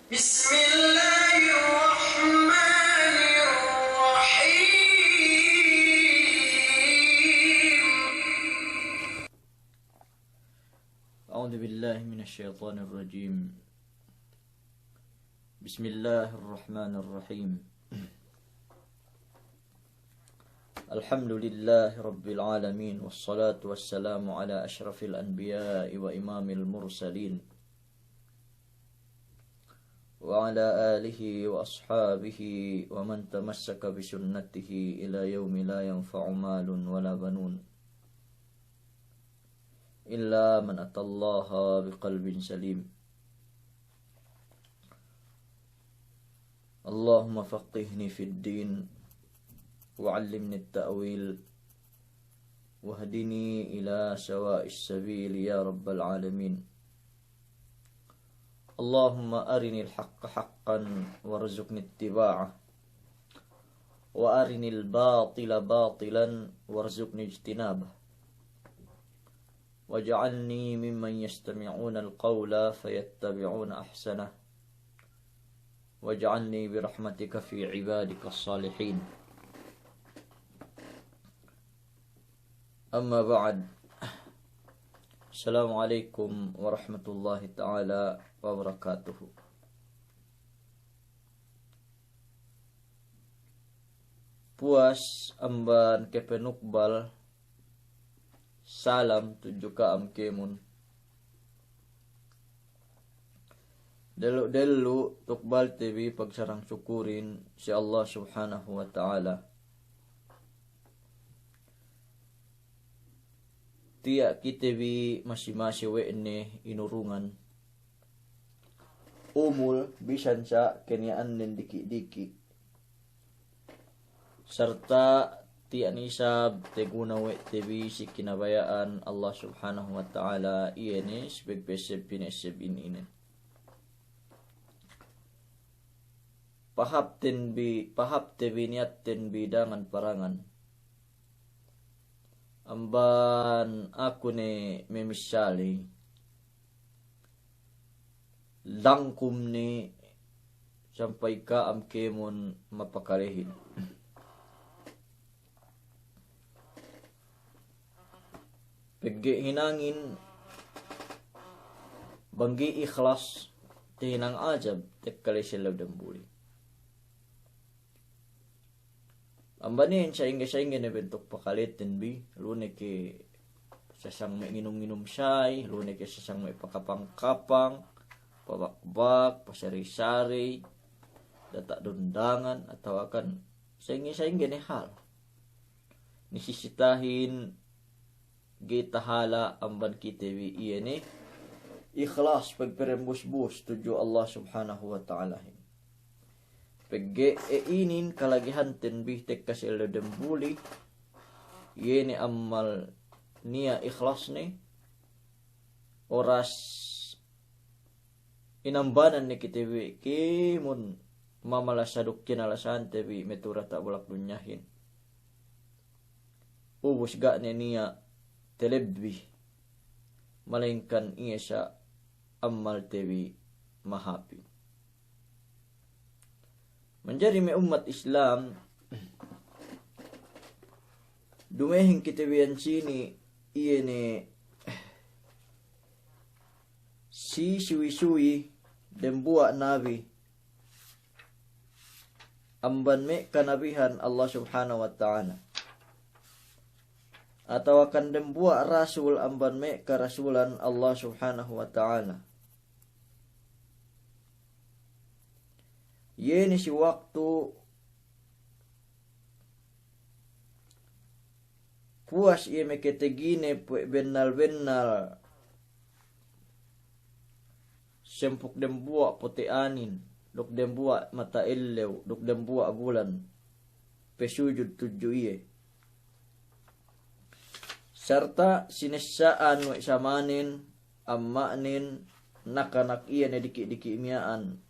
بسم الله الرحمن الرحيم أعوذ بالله من الشيطان الرجيم. بسم الله الرحمن الرحيم. الحمد لله رب العالمين، والصلاة والسلام على أشرف الأنبياء وإمام المرسلين، وعلى آله وأصحابه ومن تمسك بسنته إلى يوم لا ينفع مال ولا بنون إلا من أتى الله بقلب سليم. اللهم فقهني في الدين وعلمني التأويل واهدني إلى سواء السبيل يا رب العالمين. اللهم أرني الحق حقا وارزقني اتباعه، وأرني الباطل باطلا وارزقني اجتنابه، واجعلني ممن يستمعون القول فيتبعون أحسنه، واجعلني برحمتك في عبادك الصالحين. أما بعد، السلام عليكم ورحمة الله تعالى وبركاته. Puas amban kepenukbal, salam tuju ka am kemun. Delu tukbal TV pagsarang syukurin si Allah subhanahu wa ta'ala. Tiak kita bi masih-masih wene inurungan. Umul bisan sa keniaan nen diki-diki. Serta tiak nisab teguna we tebi si kinabayaan Allah subhanahu wa ta'ala iene sebeg beseb pineseb ini. Pahap tebi niat ten bidangan parangan. Amban aku ne memisali langkum ni sampai ka am kemun mapakarehin. Pegi hinangin banggi ikhlas tinang ajab tekkali silab dambuli. Ambanin sa inga na bentuk pakalitin bi, lune ke sasang may nginom-nginom siyay, lune ke sasang may pakapang-kapang, pabakbak, pasari-sari, datak dundangan, atau akan sa inga ni hal. Nisisitahin gitahala amban kitewi iya ni, ikhlas pagperembus-bus tuju Allah subhanahu wa ta'ala. Pegge inin kalagihan ten bihtek kasil dembuli yene amal niya ikhlas ni oras inambanan ni kitewi kimun mamalasaduk kinalasan tebi metura tak bolak dunyahin ubus ga niya telebbi malingkan iya sa amal tebi mahapi. Menjadi umat Islam dumehing kitewian sini iye ne si suwi-suwi dembuak nabi amban me kanabihan Allah subhanahu wa ta'ala atau akan dembuak rasul amban me karasulan Allah subhanahu wa ta'ala. Yeni si waktu puas ia meketegine benal sempuk dembua pote anin dok dembua mata elew dok dembua bulan pesujud tuju iye serta sinesaan wa samanin ammanin nakanak iya ne diki-diki miaan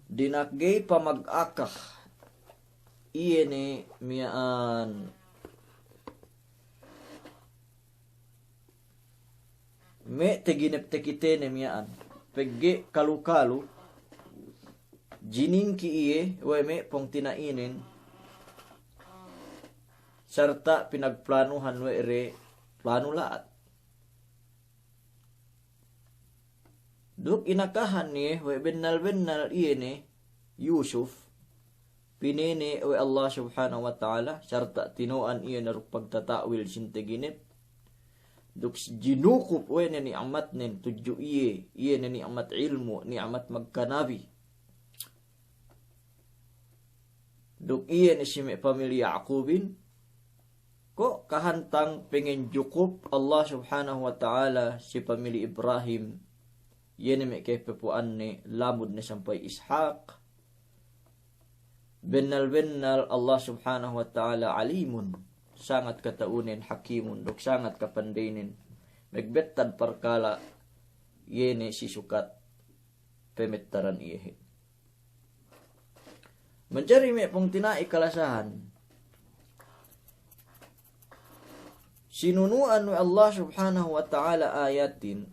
dinagay pamag-akah iye ni miyaan me teginep tekitene miyaan pegge kalu-kalu jining ki iye we me pong tinainin serta pinagplanuhan we re plano laat. Duk inakahan ni we bennal iye ni Yusuf pinene we Allah subhanahu wa ta'ala serta tinuan iye na pagtatawil sinteginip duk jinukup we ni ni'mat nen tuju iye na ni'mat ilmu ni'mat magkanabi duk iye ni si pamilya Yaqubin ko kahantang pengen jukup Allah subhanahu wa ta'ala si pamilya Ibrahim yen me kay pepuan ni lamud na sampai Ishaq bennal Allah subhanahu wa ta'ala alimun sangat kataunen hakimun dok sangat kapandaynen megbettad perkala yene si sukat pemettaran iye menjari me pong tinai kalasahan sinunuan wa Allah subhanahu wa ta'ala ayatin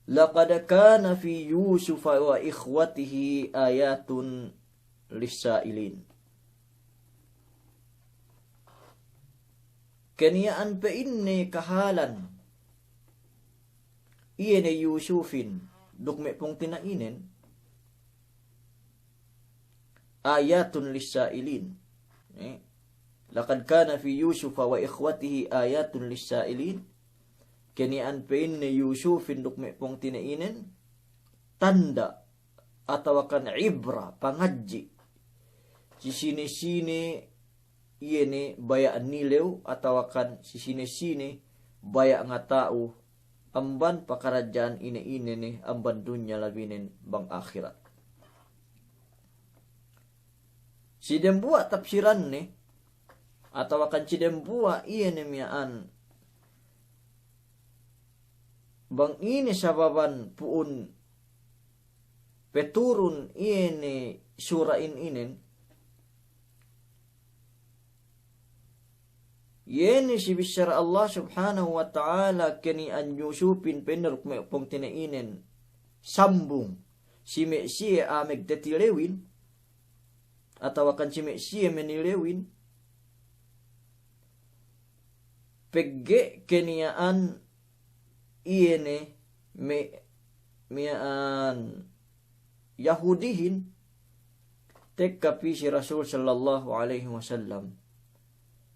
laqad kana fi Yusuf wa ikhwatihi ayatun lisailin kaniyaan pa inne kahalan iye ne Yusufin dukme pong tinainen ayatun lisailin laqad kana fi Yusuf wa ikhwatihi ayatun lisailin kaniyaan pa inne Yusufin dukme pong tinainen tanda atau kan ibra pangadji si sini iye ni bayaan nilew atau kan si sini baya nga tao amban pakarajaan ine ni amban dunya labinen bang akhirat. Si dembua tafsiran ni atau kan si dembua iye ni miyaan bang ini sababan puun peturun iye ni surain inen yeni si bisyara Allah subhanahu wa ta'ala kani an Yusufin peneruk me pong tinainen sambung si me siye ameg detilewin atau akan si me siye menilewin pegge keniaan iyene me mian Yahudihin tekkapi si Rasul sallallahu alaihi wasallam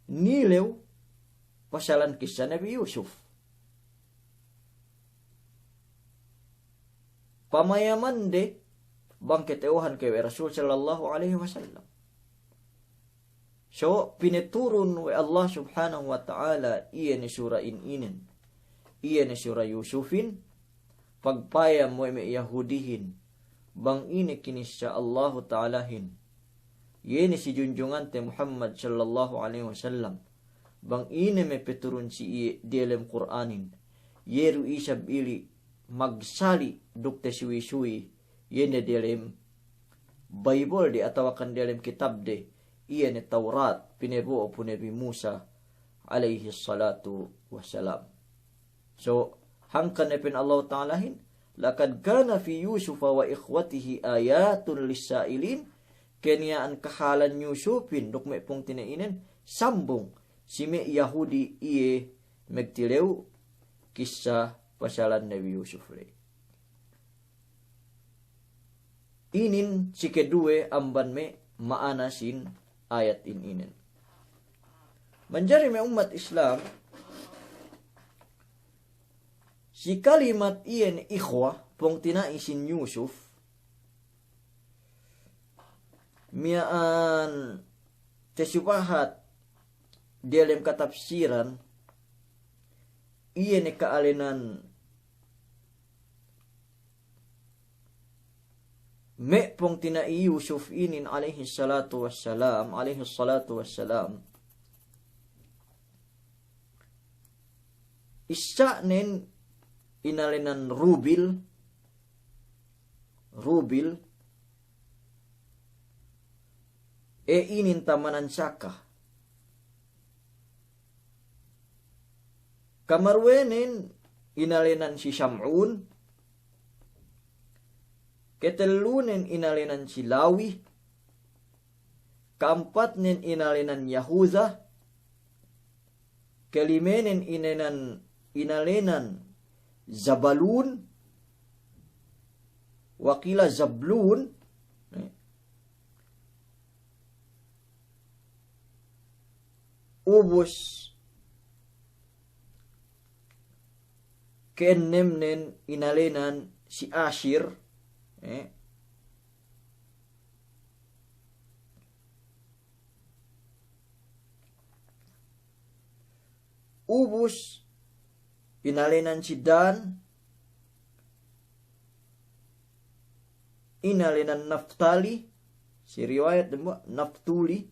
nilew pasalan kisah Nabi Yusuf. Pamayaman de bangkit ewahan kay Rasul sallallahu alaihi wasallam. So pineturun wa Allah subhanahu wa ta'ala iya ni surah inen. Iya ni surah Yusufin pagpayam mo may Yahudihin bang ini kinisya Allah ta'alahin. Yeni si junjungan te Muhammad sallallahu alaihi wasallam bang ine me peturun si iye dalam Qur'anin yeru isab ili magsali dukte suwi-suwi yene dalam Bible di atawakan dalam kitab de iye ne Taurat pinebuo po Nabi Musa alaihi salatu wassalam. So hangkan ne pin Allah ta'alahin laqad kana fi Yusuf wa ikhwatihi ayatun lisailin keniyaan kahalan Yusufin dukme pong tinainen sambung si me Yahudi iye megtilew kisah pasalan Nabi Yusuf le. Inin si kedue amban me maanasin ayat inen. Menjari me umat Islam si kalimat iyen ikhwah pong tinaisin Yusuf miaan tesubahat dalam katafsiran iyan kaalinan me pong tinai Yusuf inin alaihi salatu wassalam isa nen inalinan rubil inin tamanan saka Kamarwenen inalinan si Syam'un. Ketelunen inalinan si Lawi. Keempatnen inalinan Yahuda. Kelimenen inalinan Zabalun. Wakila Zablun. Ubus keenemnen inalinan si Ashir. Ubus inalinan si Dan. Inalinan Naftali. Si riwayat Naftuli.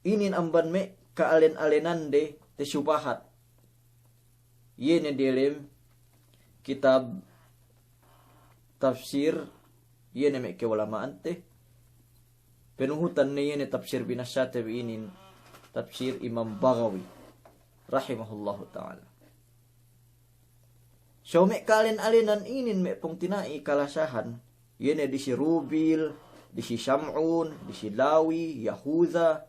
Inin amban me kaalen-alenande te syubahat. Yene dalam kitab tafsir yene me kewalamaan te. Penuhutan ne yene tafsir binasyate inin tafsir Imam Baghawi rahimahullahu ta'ala. So me kaalen-alenan inin me pong tinai kalasahan. Yene di si Rubil, di si Syam'un, di si Lawi, Yahuda,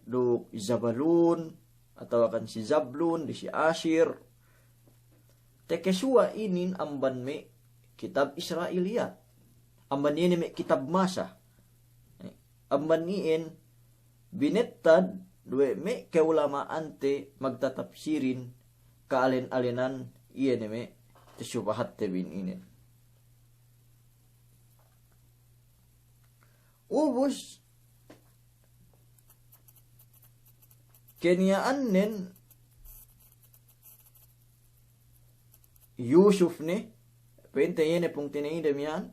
do Zabalun, atau akan si Zablun, di si Ashir. Tekesua inin amban me kitab Israiliyat. Amban ini me kitab Masa. Amban iin binettad due me keulamaan te magtatapsirin kaalen-alenan iyan me tesyubahat te bin inin. Ubus kenyaan nen Yusuf ne pente yene pong tinay demian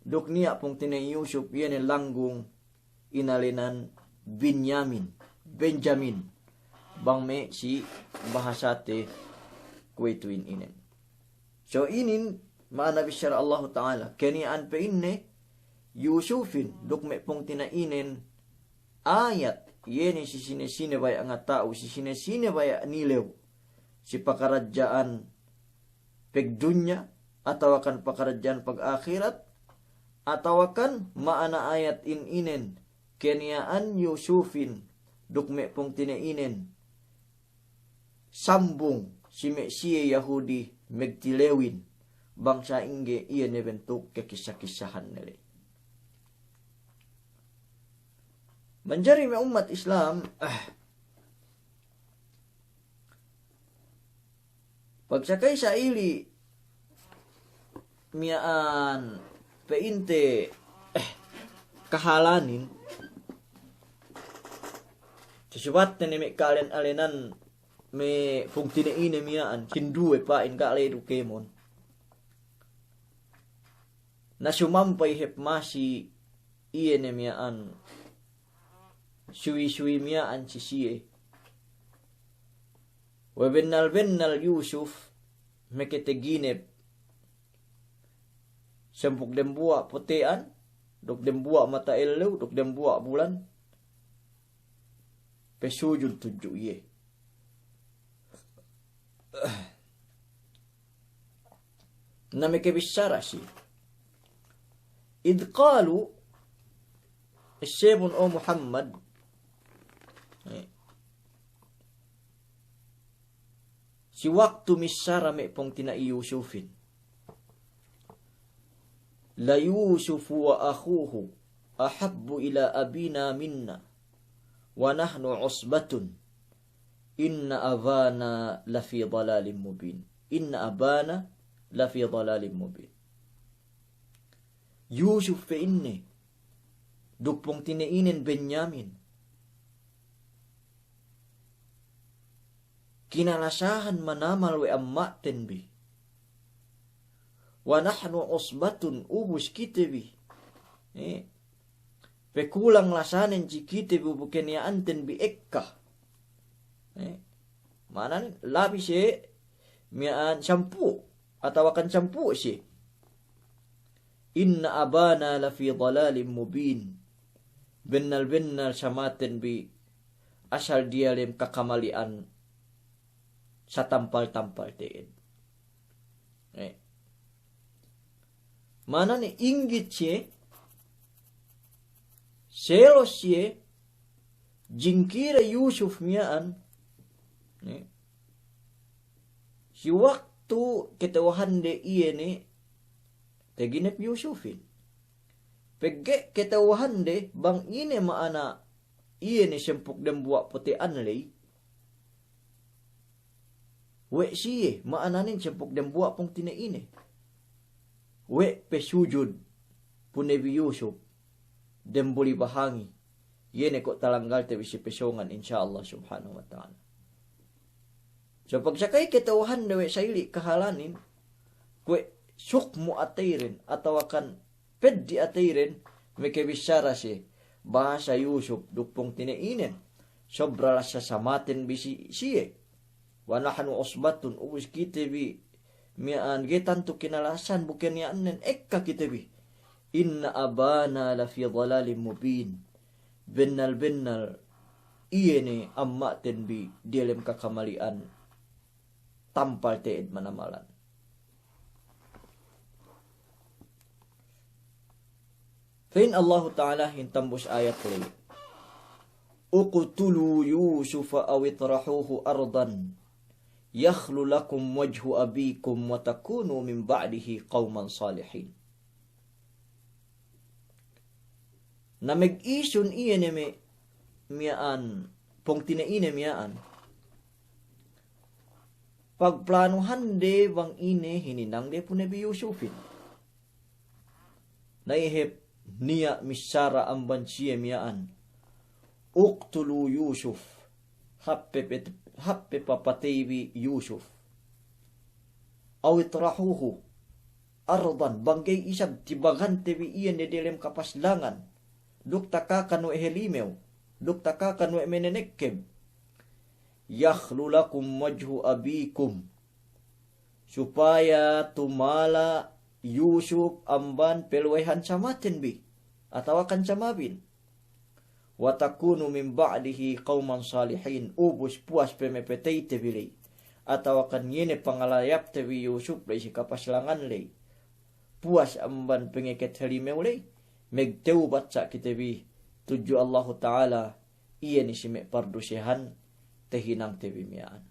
duk niya pong tinay Yusuf yene langgung inalinan Benjamin bang me si bahasate kuituin inen. So inin maana bisyara Allah Ta'ala kenyaan pe inne Yusufin duk me pong tinainen ayat yene si sine-sine baya nga tao si sine-sine baya nilew si pakarajaan pegdunya atau akan pakarajaan pag-akhirat atau akan maana ayat inen kenyaan Yusufin duk me pong tinainen sambung si Mesia Yahudi megtilewin bangsa ingge iya nebentuk kekisah-kisahan nila. Menjadi umat Islam pagsakay sa ili miyaan peinte kahalanin sesuat na may kalen-alenan may fungtinaine miyaan hinduwe pa in kaalay dukemon na sumampay hepmasi iyan miyaan suwi-suwi miyaan si siye. Wabennal Yusuf mekiteginep sempuk dembua putean, dok dembua mata elu, dok dembua bulan. Pesujud tujuh ye. Namekebisara si. Idqalu Isyebun o Muhammad si waktu misara me pong tinai Yusufin la Yusufu wa akhuhu ahabbu ila abina minna wa nahnu usbatun inna abana lafi dalalim mubin Yusuf fe inne dukpong tinainen Benyamin kinalasahan manamal we amma tenbi wa nahnu usbatun ubus kitebi pekulang lasanen cikite bubuken ya anten bi ekka mana labi se mian campu atau akan campu si inna abana lafi dalalim mubin bennal samaten bi asal dia lem kakamalian sa tampal-tampal teed. Mana ni inggit siya, selos siya, jingkira Yusuf miyaan, si waktu ketawahan de iya ni, teginip Yusufin. Pegge ketawahan de, bang ini maana, iya ni sempuk dan buat putih anlay, we siye, maananin sempuk dan buat pong tina ini. We pesujud punebi Yusuf dan boleh bahangi. Yene ko talanggal te bisi pesongan insyaallah subhanahu wa ta'ala. So pagsakay ketawahan na we sayli kahalanin, kwe sukmu atairin atau akan peddi atairin mekebisara si bahasa Yusuf dupong tinainin. Sobra sa samatin bisi siye. Wa nahnu usbatun ubus kita bi mian getan tu kinalasan bukan yanen ekka kita bi. Inna abana la fi dhalalim mubin. Bennal iye ni amma ten bi dalam kakamalian tampal teed manamalan. Fain Allah Ta'ala hintambus ayat li. Uqtulu Yusufa aw itrahuhu ardan yakhlu lakum wajhu abikum wa takunu min ba'dihi qauman salihin. Na meg-isun iya ni miyaan, pong tinaine miyaan. Pagplanuhan de bang ine hininang de punebi Yusufin. Naihip niya misara amban siya miyaan. Uqtulu Yusuf. Happe papataybi Yusuf. Awitrahuhu. Ardan banggay isab tibagan tebi iyan de delem kapaslangan. Duktaka kanu ehelimew. Duktaka kanu emenenekkem. Yakhlu lakum wajhu abikum. Supaya tumala Yusuf amban pelwehan samatin bi. Atawa kan samabin. Watakunu min ba'dihi qauman salihin. Ubus puas pemepetay tebili. Atawa kan yene pangalayap tebi Yusuf lay si kapaslangan lay. Puas amban pengeket helimew lay. Megteubat sa kitebi tuju Allah Ta'ala iya ni si pardusihan tehinang tebi miyaan.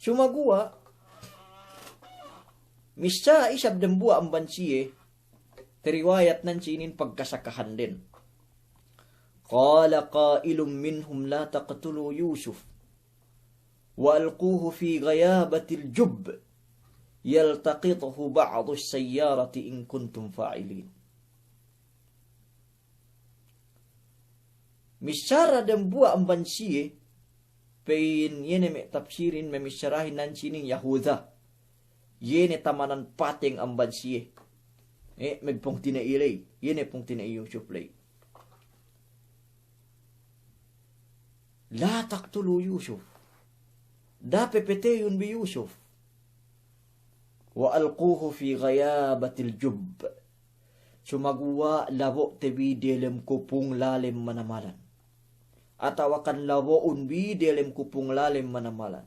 Sumagua misya isab dembua ang bansiye teriwayat nan sinin pagkasakahan din. Qala qailum minhum la taqtulu Yusuf وألقوه في غيابة الجب يلتقطه بعض السيارة إن كنتم فاعلين. Misyara dan buah ambansiye pain yene me tafsirin me misyarahin nan sinin Yahuda yene tamanan pating ambansiye megpong tina ilay yene pong tina Yusuf lay. La taqtulu Yusuf. Da pepeteyun bi Yusuf. Wa alquhu fi ghayabatil jub. Sumagwa labo tebi delem kupung lalim manamalan. Atawakan lawoun bi delem kupung lalim manamalan.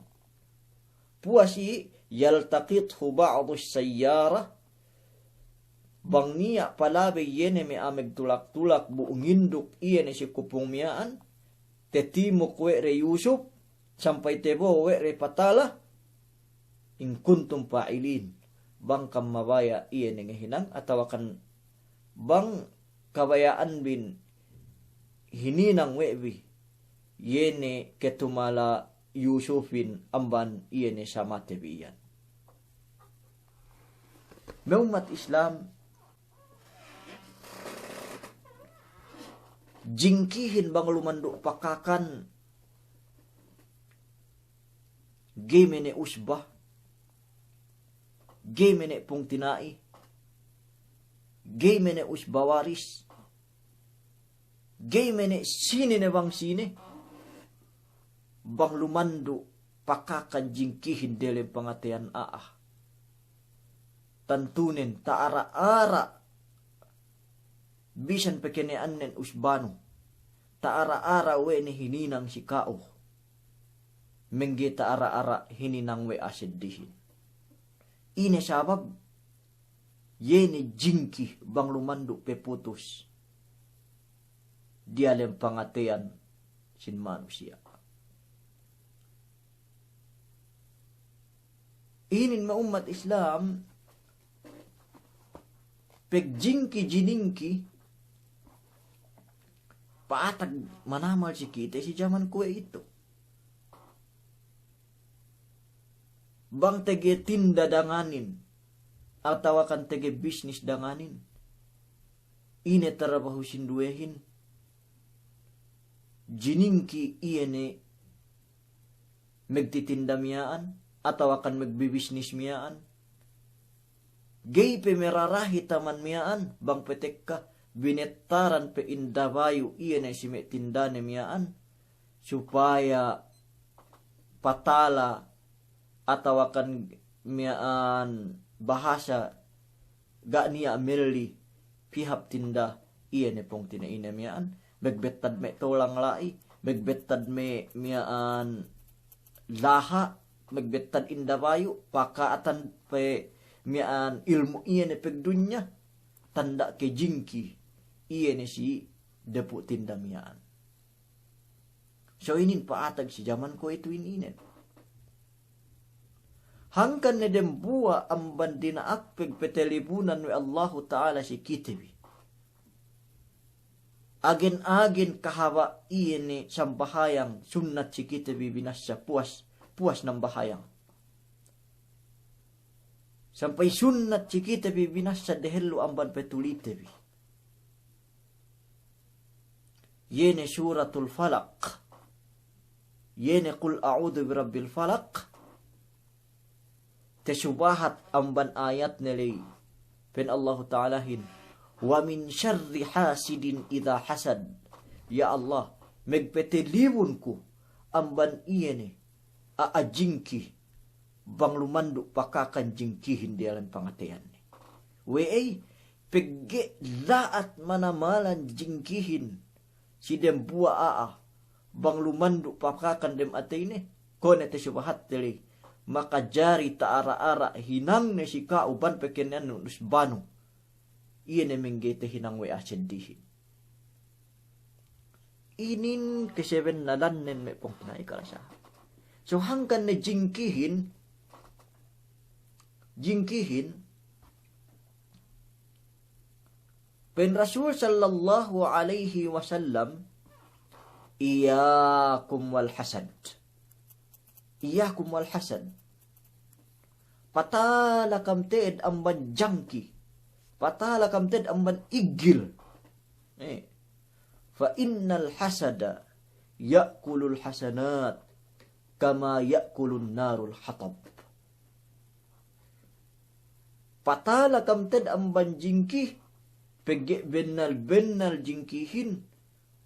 Puasi yaltaqithu ba'du sayyara. Bangiya palabe yene me ameg tulak-tulak buunginduk iye ne si kupung miyaan. Tetimuk we re Yusuf. Sampai tebo we repatala in kuntum fa'ilin bang kam mabaya iya nengehinang atau akan bang kabayaan bin hininang webi yene ketumala Yusufin amban iya ne sama tebiyan. Umat Islam jingkihin bang lumanduk pakakan gemene usbah, gemene pung tinai, gemene usbawaris, gemene sine ne bang sine, bang lumandu pakakan jingkihin dalam pangatian aah. Tantunin taara-ara bisan pekenean nen usbano, taara-ara we ni hininang si kao, mengge taara-ara hininang we aseddihin. Ine sabab, yene jingki bang lumanduk peputus, dia lem pangatean sin manusia. Inin ma umat Islam, pegjingki jiningki, paatag manamal si kita si zaman kue itu. Bang tege tinda danganin, atau akan tege bisnis danganin, ine tarabahu sinduehin, jiningki iene megtitinda miyaan, atau akan magbibisnis miyaan. Gay pe merarahi taman miyaan, bang petekka, binetaran pe indabayu iene si tindane miyaan, supaya patala atau akan miyaan bahasa gak niya meli pihap tinda iene pong tinaina miyaan, begbetad me tolang lai, begbetad me miyaan laha, magbetad indabayu, pakaatan pe miyaan ilmu iene pegdunya, tanda ke jingki iene si depu tinda miyaan. So inin paatag si zaman ko itu inen. Hangkan ne dem bua amban dina akpeg petelibunan we Allahu Ta'ala si kitibi. Agen-agen kahawa iene sambahayang sunnat si kitibi binasya puas ng bahayang. Sampai sunnat si kitibi binasya dehelu amban petulitebi. Yene suratul falak. Yene qul a'udhu birabbil falak. Tesubahat amban ayat nilai. Pen Allah Ta'alahin. Wa min syarri hasidin idha hasad. Ya Allah, megpetelibunku amban iyene aajingki bang lumanduk pakakan jingkihin di alam pangatian ni. Wei pegge laat manamalan jingkihin si dem bua bang lumanduk pakakan dem atene kone tesubahat nilai. Maka jari taara-ara hinang ne si kauban pekenan nus banu. Iyan ne menggete hinang we aseddihin. Inin keseben nalannen me pong tinaikarasa. So hangkan ne jingkihin, pen Rasul sallallahu alaihi wasallam, iyakum wal hasad. Iyakum wal hasad. Patala kam ted amban jangki. Patala kam ted amban igil. Fa innal hasada ya'kulul hasanat kama ya'kulun narul hatab. Patala kam ted amban jingki. Pege benal jingkihin.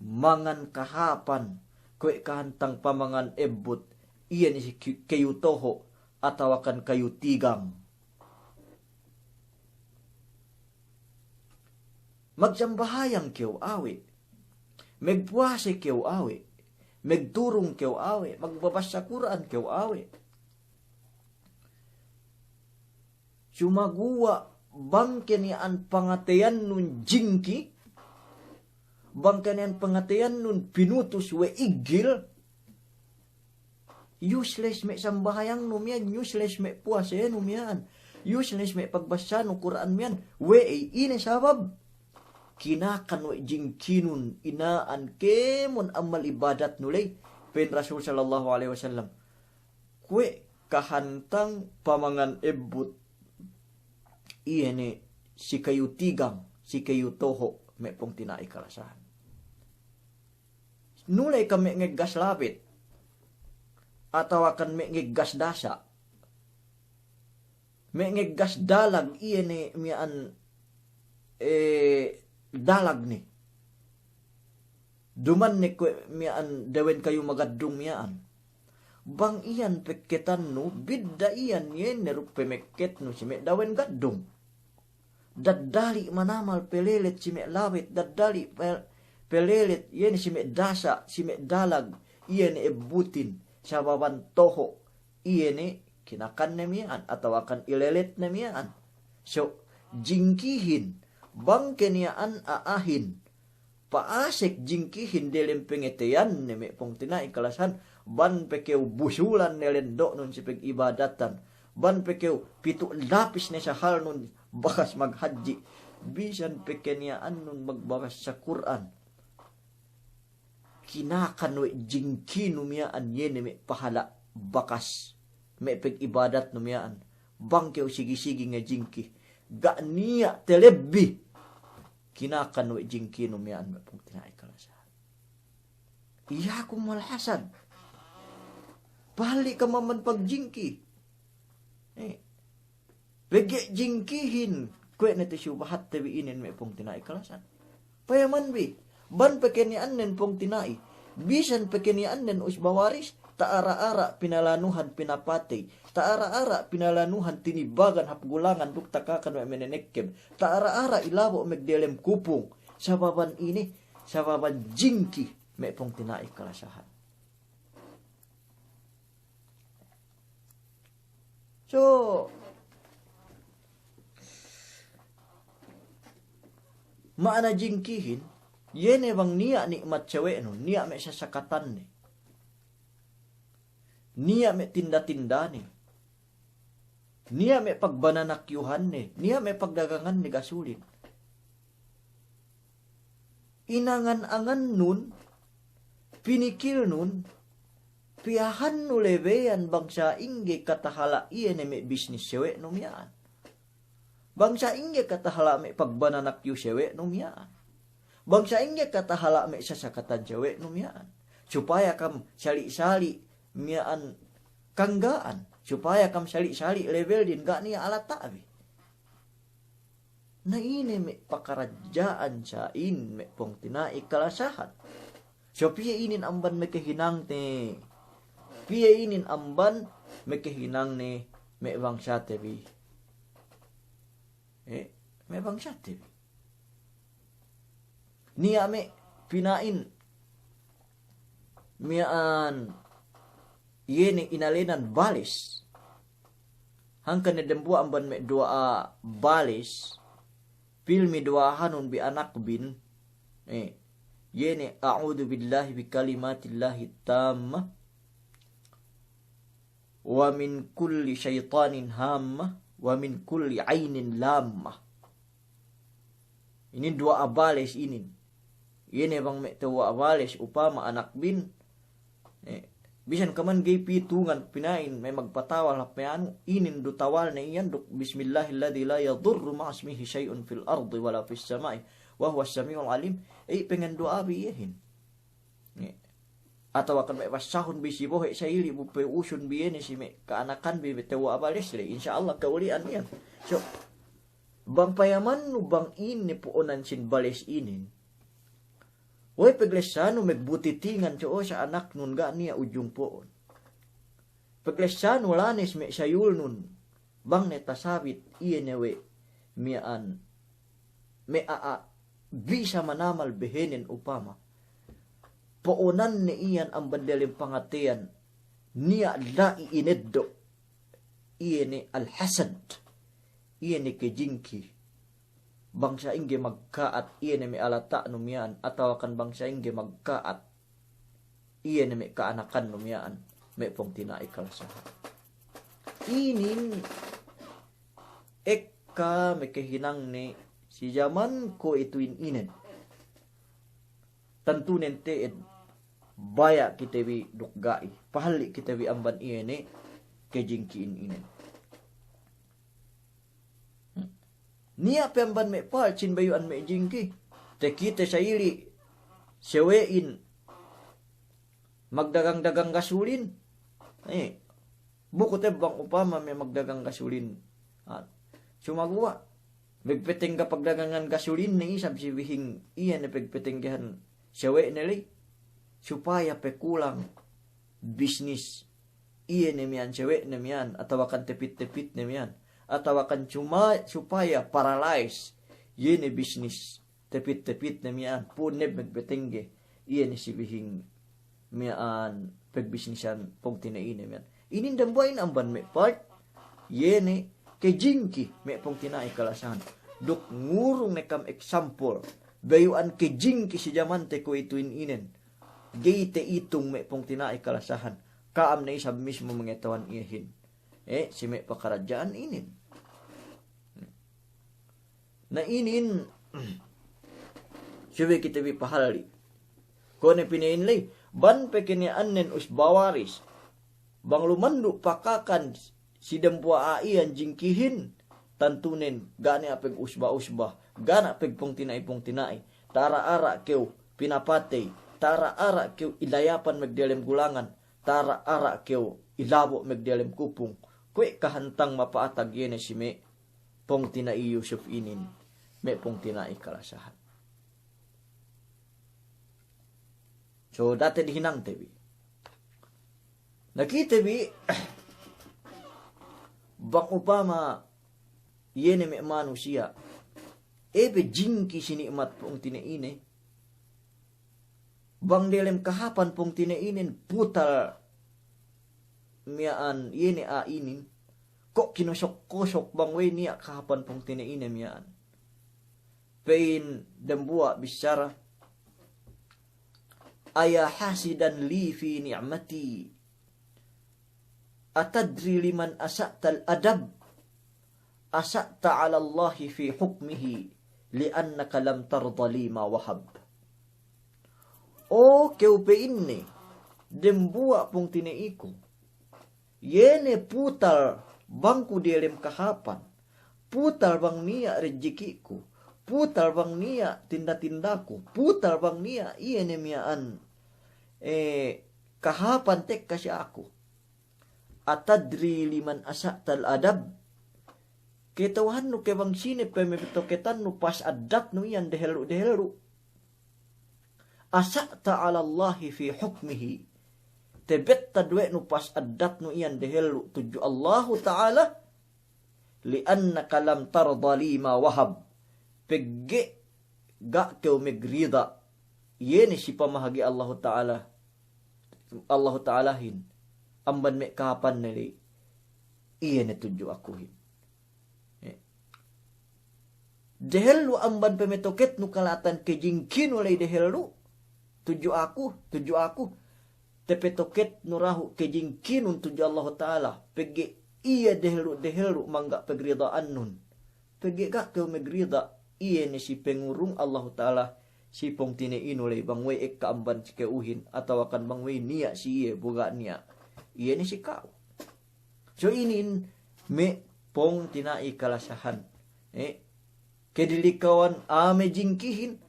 Mangan kahapan. Kwe kahantang pamangan ebut. Iyan si kayu toho atau akan kayu tigang. Magjambahayang kiyo awe. Megpuase kiyo awe. Megturong kiyo awe. Magbabasa Quran kiyo awe. Sumaguwa bangke niyan pangatayan nun jingki. Bangke niyan pangatayan nun pinutus we igil. Useless me sambahayang numian, useless me puasa numian, useless me pagbasa ng Quran mian. We ine sabab kinakan we jingkinun inaan kemon amal ibadat nulay. Pen Rasul sallallahu alaihi wasallam. Kwe kahantang pamangan ebut iene si kayu tigang, si kayu toho me pong tinai karasahan. Nulay kami ngegas labit. Atau akan mengegas dasa. Mengegas dalag iyan mian dalag ni. Duman ni mian dawen kayo magadung mian. Bang iyan peketan no, bidda iyan yen nerup pemeket no si dawen gadung. daddali manamal pelelet si me lawit, daddali pelelet yen si me dasa, si me dalag, iyan ebutin sa babantoho, iyan kinakan na miyan, atau akan ilelet na miyan. So, jingkihin, bang keniyaan aahin, paasik jingkihin dilim pengeteyan ni me pong tinai kalasan, ban pekew busulan nelendo nun si peg ibadatan, ban pekew pitu lapis ni sa hal nun bakas maghaji, bisan pekeniyaan nun magbakas sa Quran, kinakan we jingki numiyaan yen me pahala bakas, me peg ibadat numiyaan, bang kew sigi-sigi nga jingki, ga niya telebi, kinakan we jingki numiyaan me pong tinai kalasan. Iya kong malhasan, balik ka maman pagjingki. Bege jingkihin. Kwe na ti syubahat tabi inin may pong tinai kalasan. Payaman bi. Ban pekenian nen pong tinai. Bisan pekenian nen usbawaris. Taara-ara pinalanuhan pinapatay. Taara-ara pinalanuhan tinibagan hapgulangan duktakakan may menenekkem. Taara-ara ilabo megdelem kupong. Sababan ini. Sababan jingki may pong tinai kalasahan. So, maana jingkihin, yene bang niya nikmat cewek no, niya may sasakatan ni. Niya may tinda-tinda ni. Niya may pagbananakyuhan ni. Niya may pagdagangan ni gasulin. Inangan-angan nun, pinikil nun, piyahan no lebeyan bangsa ingge katahala iyan may bisnis sewe numyaan. Bangsa ingge katahala may pagbananakyu sewe numyaan. Bangsa ingge katahala may sasakatan sewe numyaan. Supaya kam sali-sali miyaan kanggaan. Supaya kam sali-sali level din ga niya alata abi. Na ini may pakarajaan sa in may pong tinai kalasahan. So piya inin amban may kahinang te. Piya inin amban may kahinang ni may bangsa tebi. May bangsa tebi. Niya may pinain. Miyaan yeni inalinan balis. Hangkan na dembu amban may dua balis. Pilmi dua hanun bi anak bin. Yeni a'udhu billahi bi kalimatillahi tamma. Wa min kulli syaitanin hamma. Wa min kulli ainin lamma. Ini dua abales ini. Ini bang may tawa abales upama anak bin. Bisan kaman gay pitungan pinain may magpatawal hapayano. Inin do tawal na iyan. Bismillahilladzi la yadurru ma'asmihi syai'un fil ardi wala fis samai. Wa huwa as-sami'ul alim. Pengen doa biyahin. Atau akan may pasahon bisi bohe sa ili bupe usun biyene si may kaanakan bi tawa abales le insyaallah kaulian yan. So bang payaman no bang ini puonan sin bales inin. Way peglesano megbutitingan so sa anak nun ga niya ujung poon. Peglesano lanes may sayul nun bang netasabit iyenewe mian me bisa manamal behenen upama. Poonan ni iyan ang bandaling pangatian niya la iineddo iyan ni alhasad iyan ni kejingki bangsa ingge magkaat iyan ni may alata numiyan ataw kan bangsa ingge magkaat iyan ni may kaanakan numiyan may pong tinai kalasahan inin ekka may kahinang ni si zaman ko ituin inen tantunen teed baya kita bi dukgai pahali kita bi amban iene kejingkiin inen niya pemban me pal cin bayuan me jingki te kita sayili sewein magdagang-dagang gasulin buko te bang upama may magdagang gasulin sumagwa megpeteng ka pagdagangan gasulin ni isab si bihing iyan na pagpetenggahan sewe nili supaya pekulang bisnis iyan nemian sewe nemian atau akan tepit-tepit nemian atau akan cuma supaya paralyze yene bisnis tepit-tepit na mian puneb magbetingge iyan si bihing mian pagbisnisan pong tinaine mian inin dambuain amban me part yene kay jingki me pong tinai kalasan duk ngurung nekam example bayuan kay jingki si jamante ko ituin inen gayte itong me pong tinai kalasahan kaam na isab mismo mangetawan ihin si me pakarajaan inin na inin syubi kita pahali kone pinainlay ban pekene annen us bawaris bang lumandu pakakan si dempua aian jingkihin tantunen gani apeg usba-usba gana apeg pong tinai tara-ara kew pinapatay tara-ara kew ilayapan magdalem gulangan tara-ara kew ilabo magdalem kupung kwe kahantang mapaatag yene si me pong tinai Yusuf inin me pong tinai kalasahan. So dati dihinang tebi. Nakita bi bang upama yene me manusia ebe jingki sinikmat pong tinaine bang delem kahapan pong tinainin putal miaan yene a inin kok kinosok-kosok bang we niya kahapan pong tinaine miaan pain dambua bisyara aya hasidan li fi ni'mati atadri liman asa'ta al-adab asa'ta 'ala Allah fi hukmihi li'annaka lam tarda li ma wahab o keupein ni dembua pong tinaiko yene putal bangku dilem kahapan putal bang niya rezekiku putal bang niya tinda-tindaku putal bang niya iyan miyaan kahapan tek kasi ako atadri liman asa'tal adab ketawahan no kebang sinip pemepitoketan no pas adab no iyan dehelu asa'ta ala Allahi fi hukmihi tebet tadwe no pas adab no iyan dehelu tuju Allahu ta'ala li'annaka lam tarda lima wahab pegge ga kau megrida yene si pamahagi Allah Ta'alahin amban me kapan nili iyene tuju akuhin dehelu amban pemetoket nu kalatan kejingkin walay dehelu tuju aku tepetoket nu rahu kejingkin tuju Allah Ta'ala pegge iya dehelu mangga pegridaan nun pegge ga kau megrida iye ni si pengurung Allah Ta'ala si pong tiniinulay bang way kaamban si keuhin atau akan bang way niya si iye buga niya iye ni si kau so inin me pong tinai kalasahan kedilikawan ame jingkihin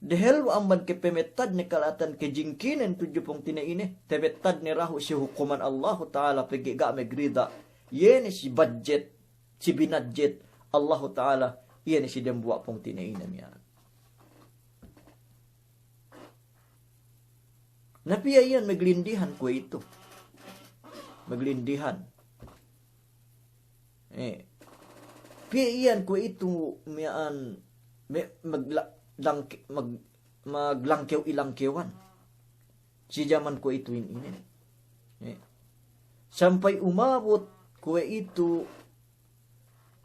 dehel amban ke pemetad ni kalatan ke jingkinen tuju pong tinaine tebetad ni rahu si hukuman Allah Ta'ala pegi ga megrida iye ni si budget si binadjet Allah Ta'ala iyan si dembuak pong tinaina niya. Napiya iyan maglindihan ko ito. Maglindihan. Piya iyan ko ito miyaan maglangkew ilangkewan. Si jaman ko ito inin. Sampai umabot ko ito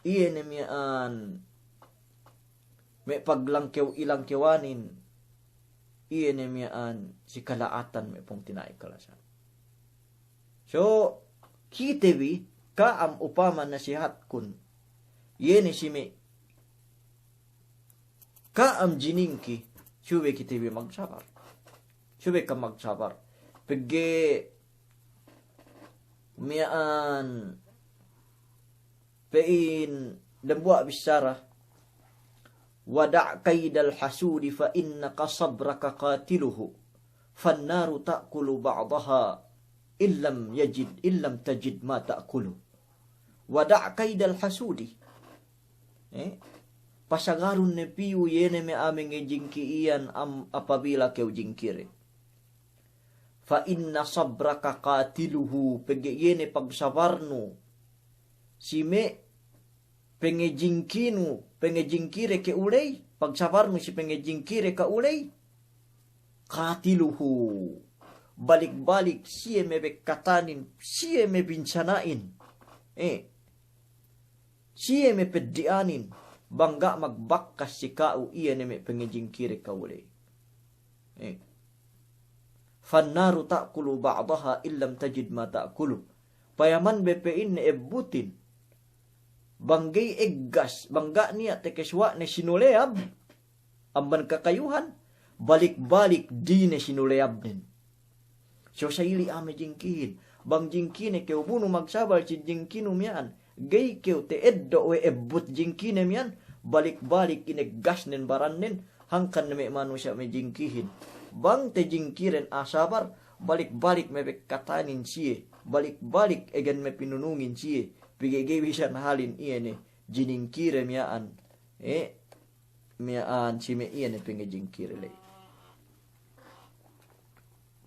iyan miyaan may paglangkew ilangkewanin iyan miyaan si kalaatan may pong tinai kalasan. So, kitebi kaam upama nasihat kun iyan si me kaam jiningki syube kitebi magsabar. Syube ka magsabar. Pagge miyaan pain dambua bisara wada' kaidal hasudi fa innaka sabraka qatiluhu fannaru ta'kulu ba'daha illam tajid ma ta'kulu wada' kaidal hasudi pasagarun ne piu yene me aming jingki iyan apabila keu jingkiri fa inna sabraka qatiluhu pege yene pagsabarnu sime pengejingkire ke ulay, pagsabar mo si pengejingkire ka ulay, katiluhu, balik-balik siya may katanin, siya may binsanain, siya may peddianin, bangga magbakkas si kao, iya na may pengejingkire ka ulay. Fannaru ta'kulu ba'daha illam tajid ma ta'kulu. Payaman bepein na ebutin. Banggay eggas. Bangga niya tekeswa na sinuleab. Amban kakayuhan. Balik-balik di na sinuleab din. So sa ili ame jingkihin. Bang jingkine keo buno magsabal si jingkino miyan. Gay keo te eddo o ebut jingkine miyan. Balik-balik ineggas nin baran nin. Hangkan na may manusia may jingkihin. Bang te jingkiren asabar, balik-balik may katanin siya, balik-balik egan may pinunungin siya, pigigiwi siya na halin iyan jiningkire miyaan, miyaan si may iyan pingijingkire lay.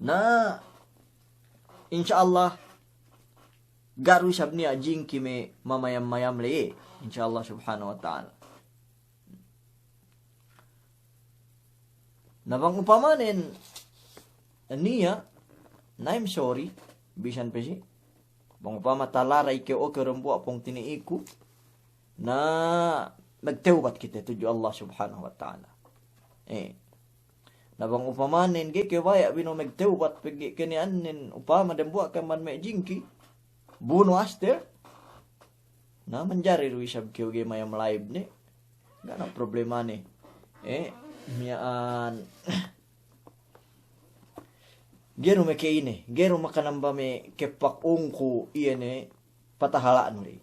Na, insyaallah, garu sab niya jingki may mamayam-mayam lay, insyaallah subhanahu wa ta'ala. Nabang upamanin niya, na I'm sorry, bisan pa siya. Bang upama talaray ke o kerembu apong tiniiku, na nagtewbat kita tuju Allah subhanahu wa ta'ala. Nabang upamanin, ke baya bino magtewbat, pagi kanianin, upama dan buat kaman may jingki, buno aster, na manjari ruisab keo ge mayam live ni, gana problema ni, miyaan gero me ke ine gero makanamba me kepak ungku iene patahalaan ri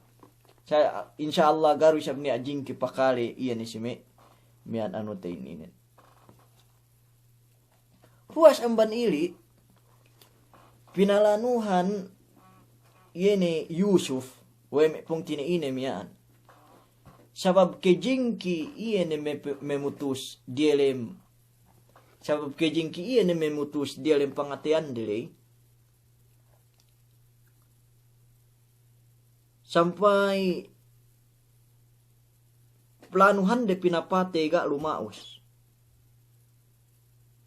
saya insyaallah garu sab ni ajing ki pakale iene sime mian anu te inen puas amban ili pinalanuhan iene Yusuf we pung tini ine mian sabab kejingki iene memutus dielem sabab kejingki iene memutus dielem pangatian dili sampai planuhan de pinapate ga lumaus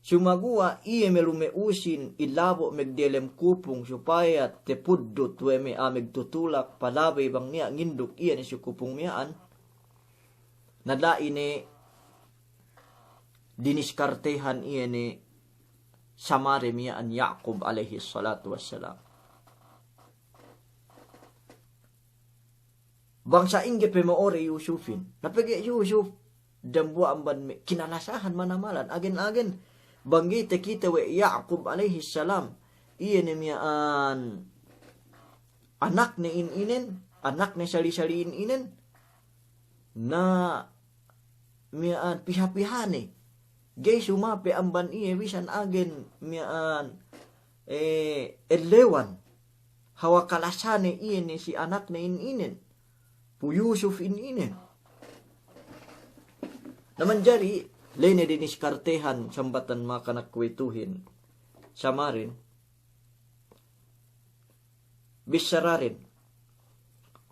sumagua iye melume usin ilabo megdelem kupung supaya tepuddut we me ameg tutulak palabay bang niya nginduk iye ni si kupung miyaan nada ini diniskartehan ini samare miyaan Yaqub alaihi salatu wassalam. Bangsa ingge pemoore Yusufin. Napege Yusuf dan buat amban kinalasahan manamalan agen-agen banggi te kita we Yaqub alaihi salam ini miyaan anak ni inin anak ni sali-sali inin na miyaan piha-pihane gay sumape amban iye wisan agen miyaan elewan hawa kalasane iye ni si anak na inin pu Yusuf inin naman jari lene dinis kartehan sambatan makanak kwetuhin samarin bisararin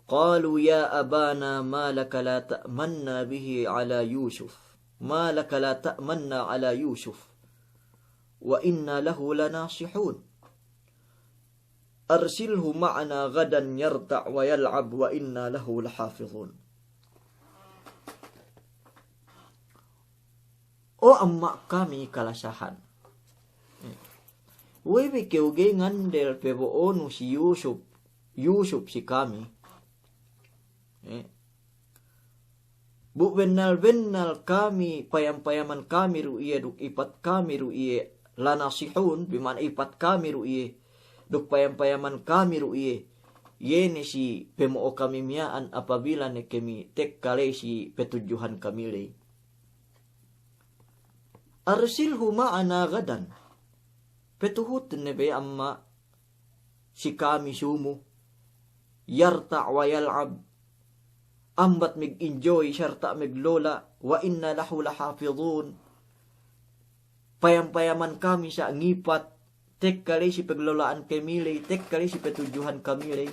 قالوا يا أبانا ما لك لا تأمنا به على يوسف ما لك لا تأمنا على يوسف وإنا له لناصحون أرسله معنا غدا يرتع ويلعب وإنا له لحافظون O amma kami kalasahan wewe keuge ngandel pebo onu si Yusuf si kami Bu benal kami payam-payaman kami ruiye duk ipat kami ruiye lanasihun biman ipat kami ruiye duk payam-payaman kami ruiye yene si pemo kami miyaan apabila ne kami tek kale si petujuhan kami le arsilhu ma'ana gadan petuhut ne be amma si kami sumu yarta wa yal'ab ambat mig-enjoy syarta mig-lola wa inna lahu lahafizun payam-payaman kami sa ngipat tek kali si paglolaan kami tek kali si petujuhan kami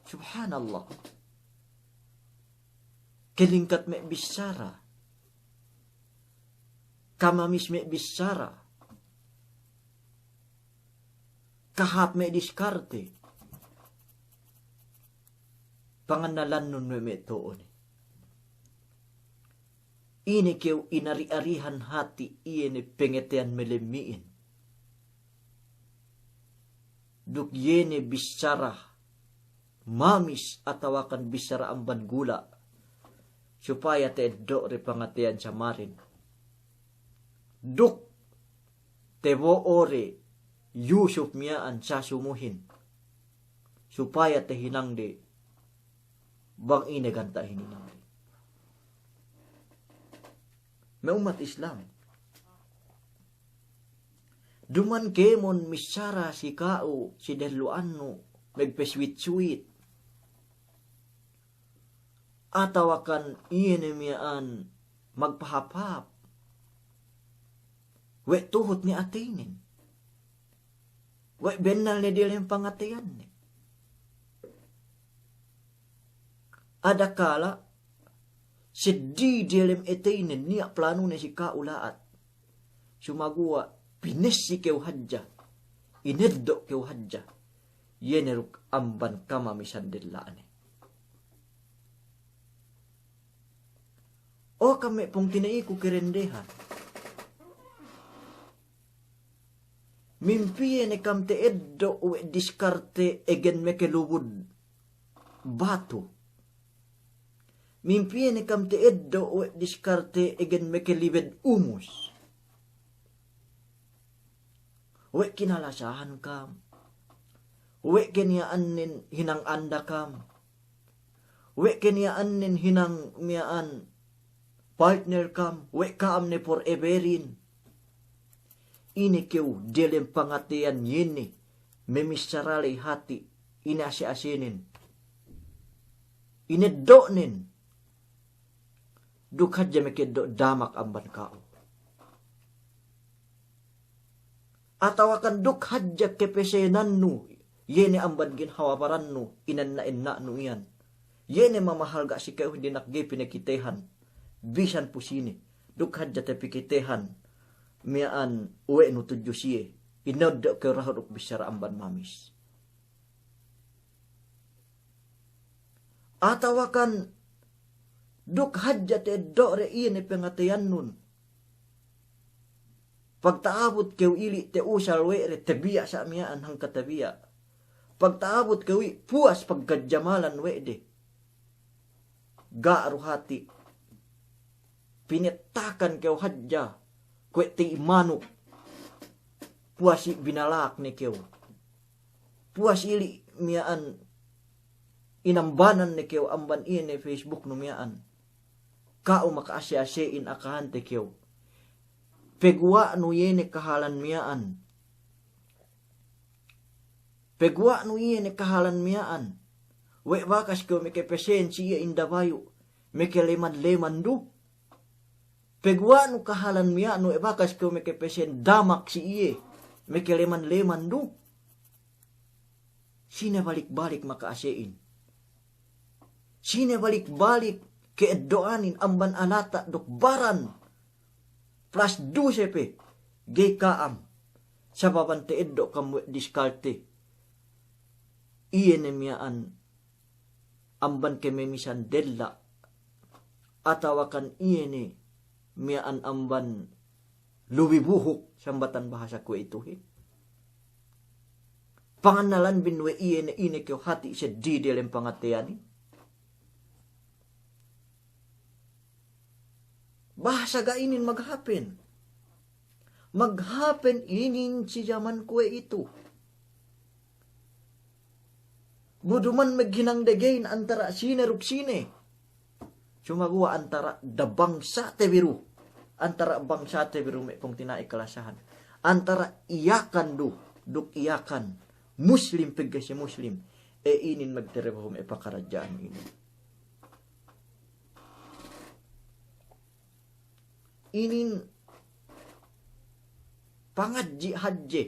Subhanallah. Kelingkat me bisara. Kamamis me bisara. Kahap me diskarte. Pangandalan nun me toon. Ini keu inari-arihan hati ini pengetean melemiin. Duk yene bisara mamis atau akan bisara amban gula supaya tedok re pangatian samarin. Duk tewo ore Yusuf miaan sasumuhin supaya tehinang de bang ine ganta hininang. May umat Islam. Duman kemon misara si kao, si deluano, magpeswit-swit. Atawakan iyenemiaan magpahapap. Wek tuhot ni atinin. Wek benal ni dilim pangatian ni. Ada kala, sedih dalam etinin niya plano na si kaulaat. Sumagua, pinis si kew hadja. Ineddo kew hadja. Yeneruk amban kama misandilaan. O kami pong tinaiku kerendehan. Mimpiye ne kam te eddo uwe diskarte egen mekelubud batu. Mimpiye ne kam te eddo uwe diskarte egen mekelibed umus. Uwe kinalasahan kam. Uwe keniaanin hinang anda kam. Uwe keniaanin hinang miaan partner kam. Uwe kaam ne foreverin. Ini keu dalam pangatian yini memisarali hati ini asi-asinin. Ini do'nin. Dukhat jame do damak amban kao. Atau akan dukhat ja kepesenan nu. Yene amban ginhawaparan nu. Inan na inna nu iyan. Yene mamahal ga si keu dinakge pinakitehan. Bisan pusini. Dukhat ja tepikitehan. Miaan uwe no tudyo siye. Inodda ke rahadok bisara amban mamis. Atawakan duk hadja te dore ini pengatian nun. Pagtaabot keu ili te usal were te biya sa miaan hang katabiya. Pagtaabot keu puas pagkadjamalan wede. Gaaru hati. Pinetakan keu hadja. Kwe ti manuk. Puasi binalak ni keu. Puas ili miaan inambanan ni keu amban ini Facebook no miaan. Kao makaasya-asyain akahan te keu. Pegwa no yene kahalan miaan. Pegwa no yene kahalan miaan. We bakas keu mekepesen siya indabayo. Mekeleman-leman du. Pegwa no kahalan miya no ebakas ko mekepesen damak si iye. Mekeleman-leman do. Sine balik-balik makaasein. Sine balik-balik keedoanin amban alata dok baran. Plus 12 pe. Gay kaam. Sa babante eddo kamu diskalte. Iye ne miyaan amban kememisan della. Atawakan iye ne miaan amban lubibuhok sambatan bahasa ko ito. Panganalan binwe iye na ine kyo hati siya di dalam pangatiani. Bahasa ga inin maghapen. Maghapen inin si zaman ko ito. Buduman maghinang degain antara sine ruk sine. Sumagawa antara da bangsa te biru. Antara bangsa te biru may pong tinaikalasahan. Antara iyakan duk iyakan. Muslim pigga si Muslim. E inin magterebaho may pakaradyaan ini. Inin pangadji-hadji.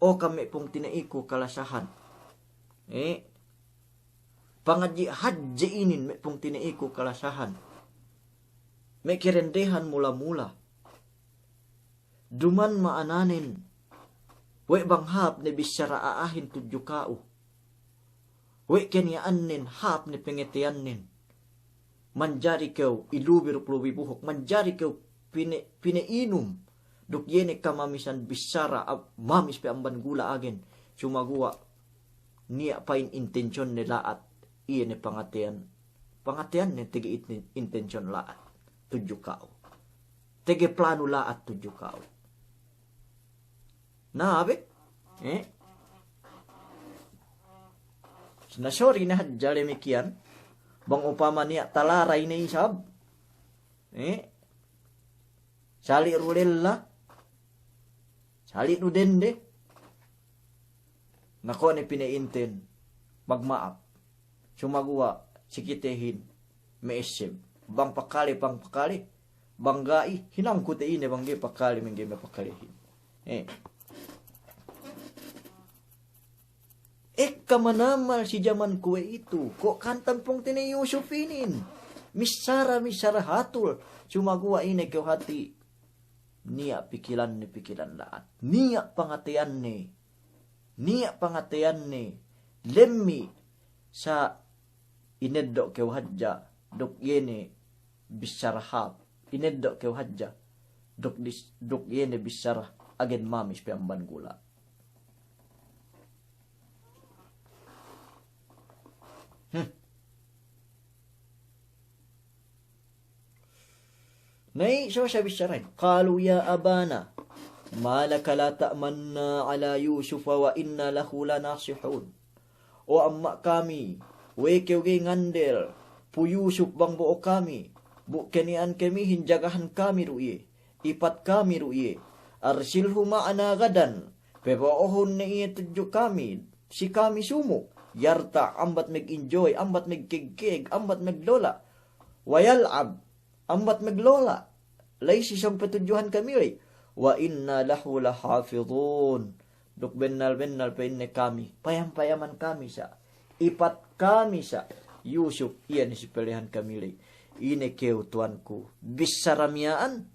O kami pong tinaiko kalasahan. Pangadji haji inin me pong tiniiko kalasahan. Me kirendehan mula-mula. Duman maananin. We banghap ni bisyara aahin tudyo kao. We kenyaanin hap ni pengetianin. Manjari kau ilubi buhok. Manjari kau pineinum. Duk yene kamamisan bisyara mamis pe amban gula agen. Sumagua niya pain intensyon ni laat. Iyan ni pangatian. Pangatian ni tigi intensyon laat. Tudyo kao. Tigi plano laat tudyo kao. Nabi? Nasori na hadja lemikian. Bang upama niya talaray na isab. Sali rulella. Sali nudende. Nako ni pinainten. Magmaap. Sumagua. Sikitehin. Meesem. Bang pakali. Banggai. Hinam kuteine banggi pakali. Menggi mapakalihin. Kamanamal si zaman kue itu. Kok kantan pong tini Yusuf inin. Misara hatul. Sumagua ini kau hati. Niya pikilan laat. Niya pangatian ni. Lemmi sa ineddo kau hadja. Dok yene bisarahap. Ineddo kau hadja. Dok yene bisarah. Agen mamis piamban gula. Nay, so sabi siya rin. Qalu ya abana, malaka la ta'manna ala Yusuf wa inna lahu lanasihun. O amma kami, wekew gay ngandel, pu Yusuf bang buo kami, bu kenian kami hinjagahan kami ruye, ipat kami ruye, arsilhu ma'ana gadan, peboohon na iya tudyo kami, si kami sumo, yarta ambat mag-enjoy, ambat mag-kigkig, ambat maglola, wayalab, ambat maglola, laysi siyang petujuhan kami, wa inna lahu lahafidhun, duk bennal pa inne kami, payam-payaman kami sa, ipat kami sa, Yusuf, iyan si pilihan kami, ine keu tuanku, bisaramiaan,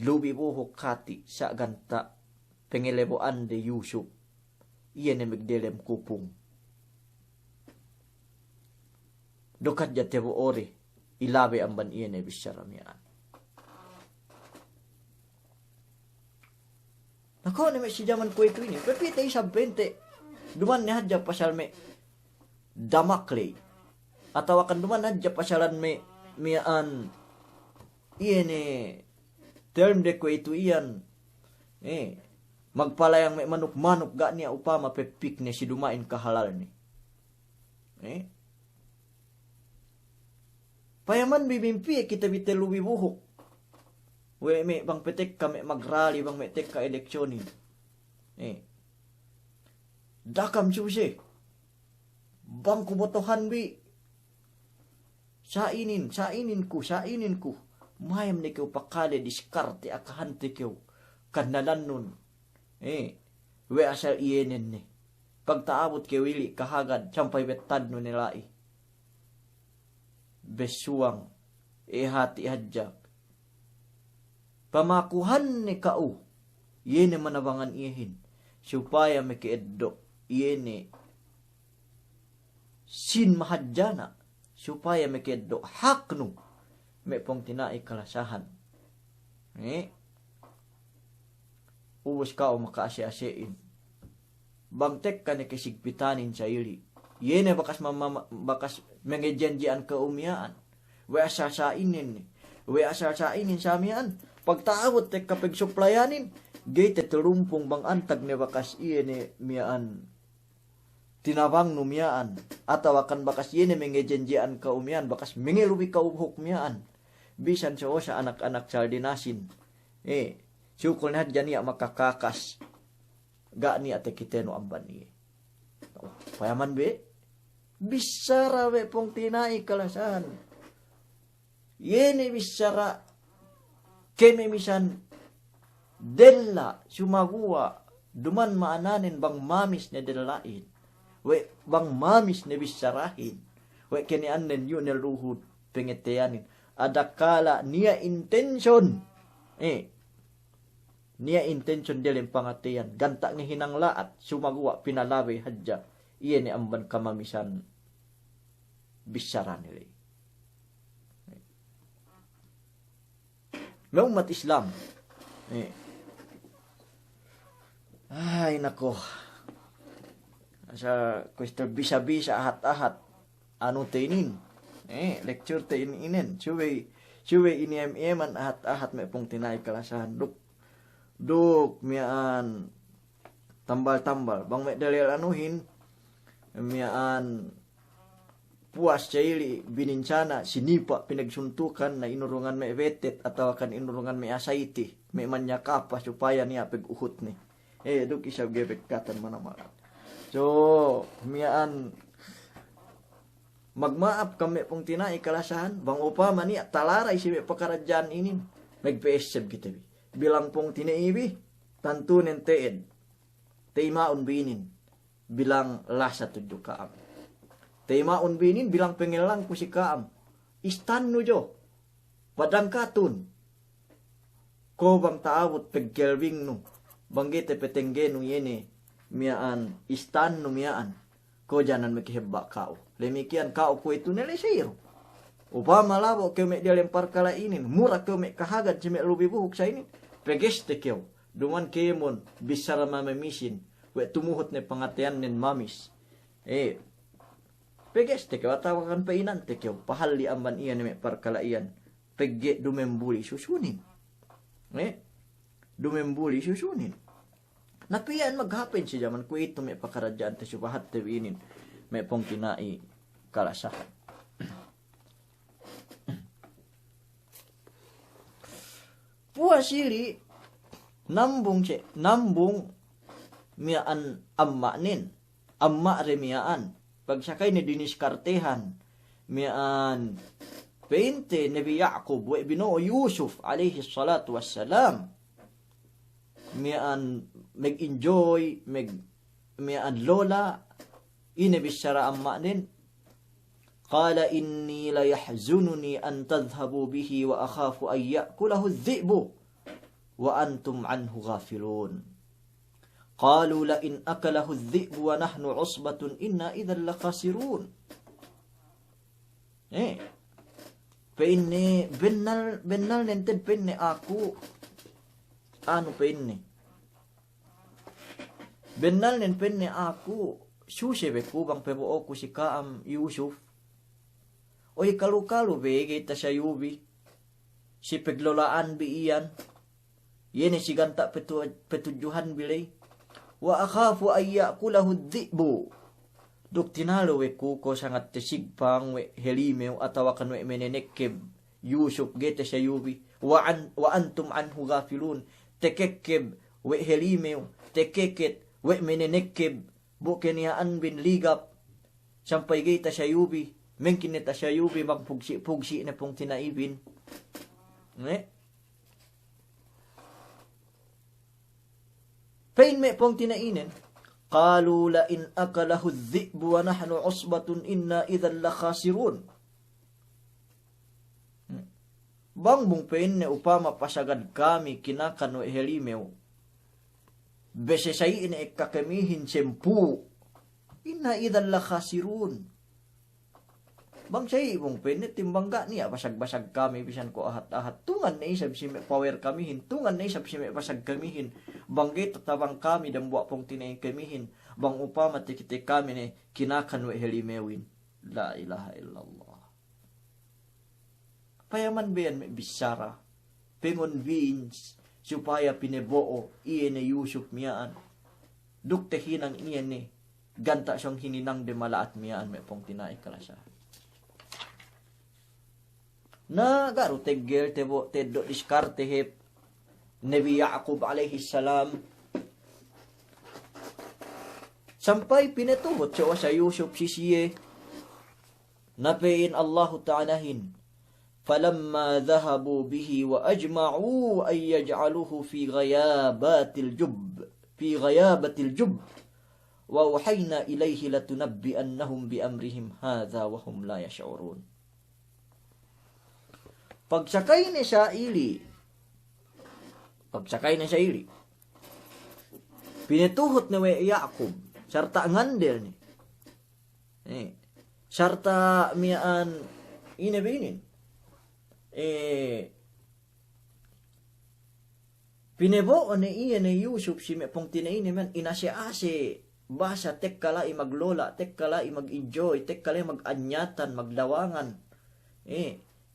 lubi buhok kati sa ganta, pengileboan de Yusuf, iyan magdelem kupung. Dukat jatebo ore, ilabe amban iyan bisaramiaan. Nako ni si zaman ko ito ini, pepite isang 20, duman ni hadja pasal me damakle, atau akan duman hadja pasalan me miaan, iyan term de ko ito iyan, magpalayang may manuk-manuk ga niya upama pepik ni si dumain kahalal ni. Payaman bibimpi kita biteluwi buhok. We me bang petek kami magrali bang metek ka eleksyonin. Dakam susi. Bang kubotohan bi. Sainin ku. Mayam ni kau pakale diskarte akahante kau. Kanalan nun. We asal ienen ni. Pagtaabot kay wili kahagad sampay betad no nilai. Besuang hati hadjak. Pamakuhan ni kau. Yene manabangan ihin. Supaya mekieddo. Yene sin mahadjana. Supaya mekieddo haknu. May pong tinai kalasahan. Ubus ka o makaasi-asiin. Bangtek ka ni kisigpitanin sa ili. Yene bakas mengejanjian keumiyaan. We asasainin. We asasainin sa amiyaan. Pagtaawot tek kapag suplayanin. Gate telumpong bang antag ni bakas iene miyaan. Tinabang no miyaan. Ataw akan bakas yene mengejanjian keumiyaan. Bakas mengelubi kauhok miyaan. Bisan sa anak-anak sardinasin. Sukul na dyan niya makakakas. Ga niya te kiteno amban niya. Payaman be? Bisara be pong tinai kalasan. Yene bisara. Keme misan. Della sumagua. Duman maananin bang mamis na delain. We bang mamis ne bisarahin. We kini annen yun luhud pengeteanin. Ada kala niya intention. Niya intention dilem pangatian. Ganta ng hinanglaat. Sumagawa pinalawi hadya. Iyan ni amban kamamisan bisaran nila. May umat Islam. Ay nako. Sa question bisa-bisa ahat-ahat. Ano tinin? Lecture tinin. Suwe ini eman ahat-ahat may pong tinay kalasahan. Duk miaan tambal-tambal. Bang may dalil anuhin. Miaan puas caili binincana sinipa pinagsuntukan na inurungan may vetet atau kan inurungan may asaiti. May manyakapa supaya niya pag-uhot ni. Duk isab gebek katan mana-mana. So, miaan magmaap kami pong tinay kalasahan. Bang upama niya talaray si pakarajaan ini. Nag-PSF kita. Bilang pong tinaibi, tantunin teed. Teimaon binin. Bilang lasa tujuh kaam. Teimaon binin bilang pengelang ko si kaam. Istan no jo. Padang katun. Ko bang taawot peggelwing no. Banggit petengge no yene. Miaan istan no miaan. Ko janan makihebak kao. Lemikian kao ko itu nilai siro. Upama labo ke mek dia lempar kala ini. Murah ke mek kahagad si mek lubi buhuk sa ini. Pegeste keo. Duman kemon bisara mamamisin. We tumuhot ne pangatian nen mamis. Pegeste keo atawakan painan te keo. Pahali amban iyan mek parkalaian. Pegge dumembuli susunin. Dumembuli susunin. Napian maghapin si zaman ko ito may pakarajaan te subahat te winin. May pong kinai kalasahan. Puasiri nambung miaan amma nin. Amma remiaan. Pagsakay ni diniskartehan. Miaan peinte Nabi Yaqub wa ibnu Yusuf alaihi salatu wassalam. Miaan mag-enjoy, miaan lola. Inabisara amma nin. Qala inni la yahzununi an tadhhabu bihi wa akhafu an ya'kulahu adh-dhi'bu wa antum anhu ghafilun. Qalu la in akalahu adh-dhi'bu wa nahnu 'usbatun inna idhan lakhasirun. Penne bennal nenten penne aku anu penne. Bennal nen penne aku susebe ku bang pebo ku si Kaam Yusuf. Oy kalu-kalu be kita sa yubi. Si peglolaan bi iyan. Yene si ganta petujuhan bilay. Wa akhafu ay ya'kulahu adh-dhi'bu. Duk tinalo we kuko sangat tesigpang we helimew atawakan we menenekeb Yusuf gete sa yubi. Wa antum anhu ghafilun. Tekekeb we helimew. Tekeket we menenekeb. Bukeniyaan bin ligap. Sampay gita sa yubi. Mengkin neta siya yubi magpugsi-pugsi na pong tinaibin. Pain me pong tinainin. Qalu la in akalahu adh-dhi'bu wa nahnu 'usbatun inna idhan lakhasirun. Bang bung pain ne upama pasagad kami kinakan o helimew. Bese sayin e kakamihin sempu. Inna idhan lakhasirun. Bang say ibong pwede timbangga niya basag-basag kami bisan ko ahat-ahat tungan na isab si power kamihin tungan na isab si basag kamihin banggit tabang kami dan buwa pong tinay kamihin bang upama tikite kami ni kinakan we helimewin la ilaha illallah payaman biyan may bisara pengon beans supaya pineboo iyan ni Yusuf miyaan duktehin ang iyan ni ganta siyang hininang de malaat miyaan may pong tinay kalasa na garu teggel tebo teddo diskarte hep Nabi Yaqub alaihi salam sampai pinatuhot sa Yusuf sisiye napein Allah ta'alahin falamma dhahabu bihi wa ajma'u ay yaj'aluhu fi ghayabatil jubb wa wahayna ilayhi latunabbi'annahum bi amrihim hadha wa hum la yash'urun. Pagsakay ni sa ili, pinituhot ni Yaqub, sarta ngandel ni. Sarta miyaan inebinin. Pinebo ni iya ni Yusuf si pong tinaini man inasya-ase basa tek kala maglola, tek kala mag-enjoy, tek kala mag-anyatan, magdawangan.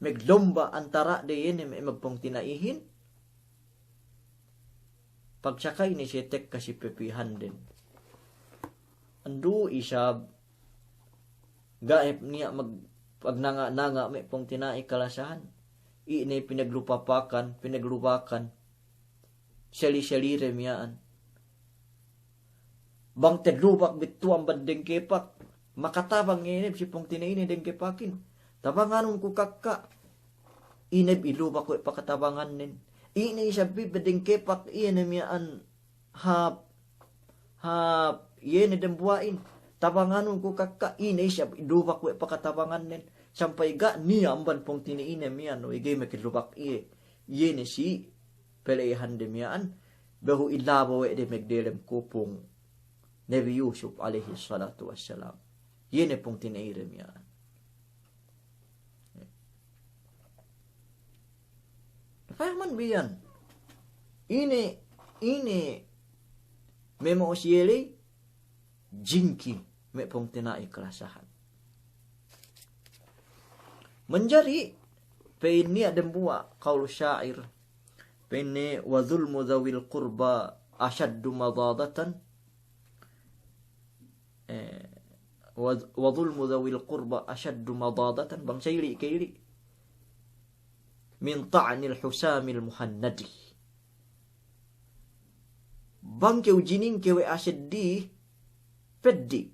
Maglomba antara de yen magpong tinaihin. Pagsakay ni si tek kasi pepihan din. Andu isab gaep niya pagnanga-nanga may pong tinai kalasahan. Ini pinaglupakan, seli-seli remyaan. Bang tedlubak bituang bandeng kepak, makatabang inib si pong tinaini deng kepakin. Tabanganon ko kakka, inib ilubak ko ipakatabangan nin. Ini sabi bedeng kepak, iyan remyaan, hap, iyan edem buhain. Tabanganon ko kakka, ini sabi ilubak ko ipakatabangan nin. Sampai ga niya amban pong tinaini miyan, o igay makilubak iye. Iyan si pelehan demyaan bahu ilabaw de megdelem kupong Nabi Yusuf alaihi salatu wassalam. Yene pong tinairem yan. Fahaman biyan. Ini memo siyeli jingki me pong tinai kelasahan. Menjadi pain ni adam buwa qaul syair Pene wa zulmu dhawil qurba ashaddu madadatan wa zulmu dhawil qurba ashaddu madadatan bang sayri kairi min ta'nil husamil muhannadi bang kew jining kewe asaddi peddi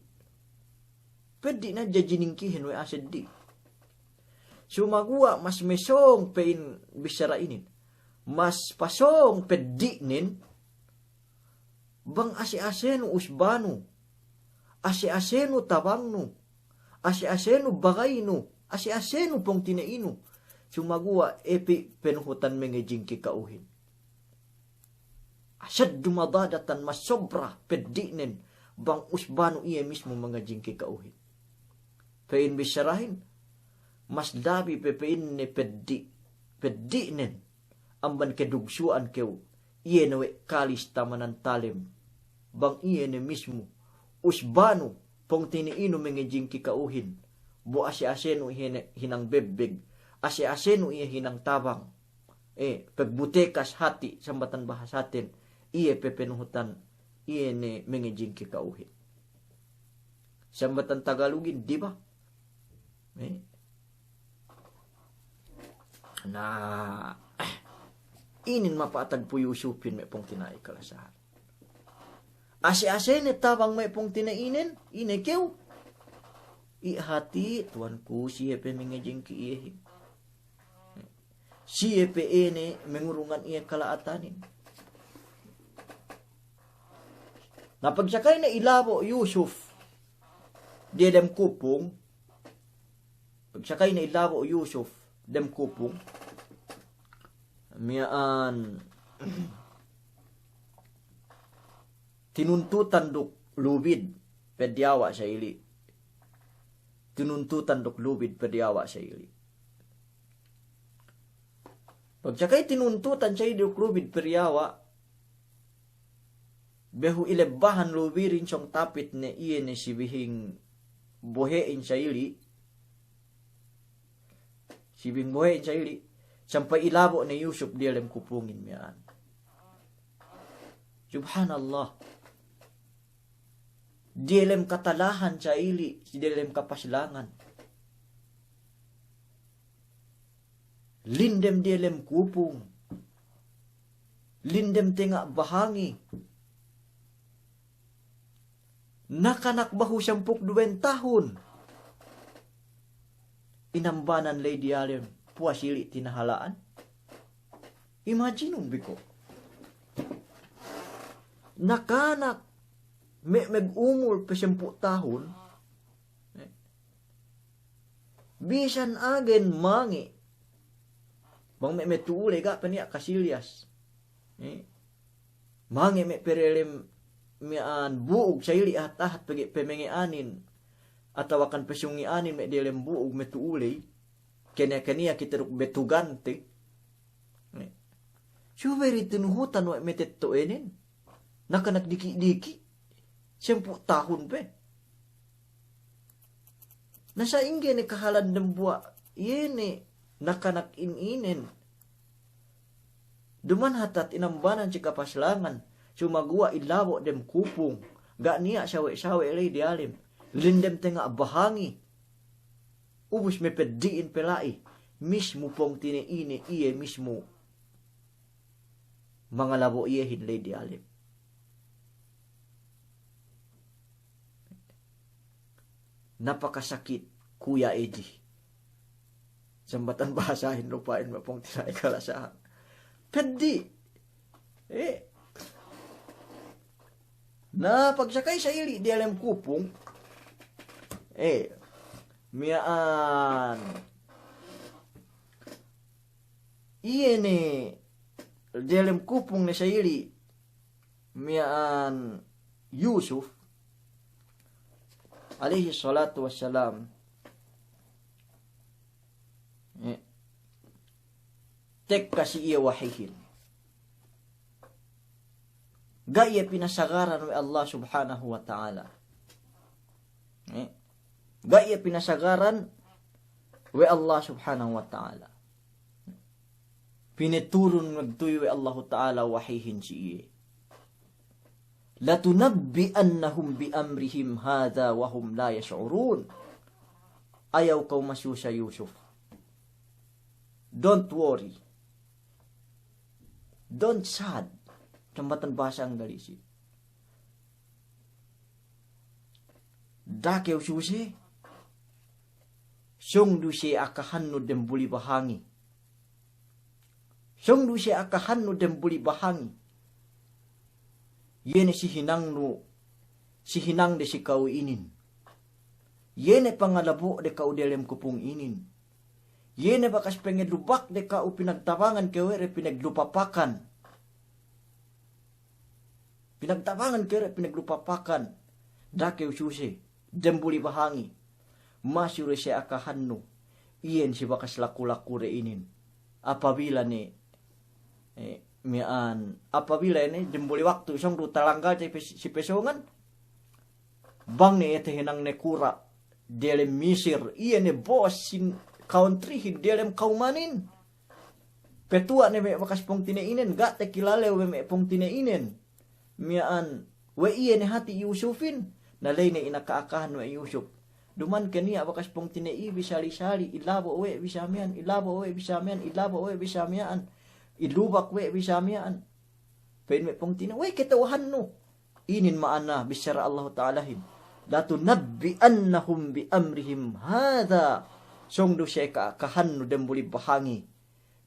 na jining kihin we asaddi sumagua mas mesong pain bisara inin mas pasong pedinin bang asi-asenu usbanu asi-asenu tabangnu asi-asenu bagaynu asi-asenu pong tinainu sumagua epi penuhutan mengejing kikauhin asyaddu madadatan mas sobra pedinin bang usbanu iya mismo mengejing kikauhin pain bisarahin mas dabi pepein ne pedinin amban kedugsuan kew iye nawe kalis tamanan talim bang iye ne mismo usbanu pong tiniino mengejing kikauhin bo asi-asenu hinang bebbeg asi-asenu iye hinang tabang pagbutekas hati sambatan bahasatin iye pepenuhutan iye ne mengejing kikauhin sambatan Tagalogin di ba inin mapatag po Yusupin may pong tinai kalasahan. Asi-asi ni tabang may pong tinainin, inekew. Ihati, tuan ko, siya pe mingajing kiihin. Siya pe ene, mengurungan iya kalaatanin. Napagsakay na ilabo Yusuf, dia dem kupong, pagsakay na ilabo Yusuf, dem kupong, miyaan tinuntutan duk lubid pedyawa sa ili. Tinuntutan duk lubid pedyawa sa ili. Pagsakay tinuntutan sa duk lubid pedyawa, behu ilebahan lubirin siyang tapit na iye ni sibihing buhein sa ili. Sibing buhein sa ili. Sampai ilabo ni Yusuf dia lem kupungin mian. Subhanallah. Dia lem katalahan sa ili, dia lem kapaslangan. Lindem dia lem kupung. Lindem tengak bahangi. Nakanak bahu 12 tahun. Inambanan lay dialem. Puasili tinahalaan. Imagine biko. Nakanak Mag-umur pa 10 tahun. Bisan agen mangi. Bang may tuulay ka pa niya kasilyas. Mangi may perelem mian buog sa ili at pagi pemengianin. Atawakan pasyungi anin may dilem buog may tuulay. Kanya-kanya kita ruk betugante. Suberi tinuhutan wa may tettoenin. Nakanak diki-diki. 10 tahun pe. Nasa ingge ni kahalan ng buwa. Yene nakanak ininen. Duman hatat inambanan si kapaslangan. Sumagwa ilawo dem kupong. Ga niya sawe-sawe lay dialim. Lindem tenga bahangi. Ubus me pediin pelai. Mismo pong tiniini iye mismo. Mga labo iye hinlay dialim. Napakasakit, Kuya Edi. Sambatan bahasahin lupain mo pong tinay kalasahan. Pedi. Na pagsakay sa ili, di alam kupong. Miyaan. Iyan di alam kupong na sa ili. Miyaan Yusuf. Alaihi salatu wassalam. Tek kasi iya wahihin. Gaya pinasagaran wa Allah subhanahu wa ta'ala. Gaya pinasagaran wa Allah subhanahu wa ta'ala. Piniturun magtuyo wa Allah ta'ala wahihin si iya. Latunabbi'annahum bi'amrihim hadha wa hum la yash'urun. Ayaw kau masyo sa Yusuf. Don't worry. Don't sad. Tambatan bahasa ang galisi. Dakew susi. Siyong du siya akahanno dem buli bahangi. Siyong du siya akahanno dem buli bahangi. Yene si hinang de si kau inin. Yene pangalabo de kau delem kupung inin. Yene bakas pengedlubak de kau pinagtabangan kewere pinaglupapakan. Pinagtabangan kewere pinaglupapakan. Dakew susi, dembuli bahangi. Masyure siya akahanno. Iyen si bakas laku-laku re inin. Apabila apabila ini jembuli waktu isong du talanggal si pesongan bang ni ete hinang ne kura delem Misir iya ne bos sin country hin delem kaumanin petua ne me bakas pong tineinen ga te kilale me pong tineinen mian we iya ne hati Yusufin nalay ne inakaakahan we Yusuf duman kaniya bakas pong tinei bisali-sali ilabo we bisamian ilabo we bisamian ilabo we bisamian ilubak we bisamian. Pain me pong tina, we kitawahan no. Inin maana bisyara Allah Ta'alahin. Latunabbi'annahum bi amrihim hadha. Songdo siya kahan no dembuli bahangi.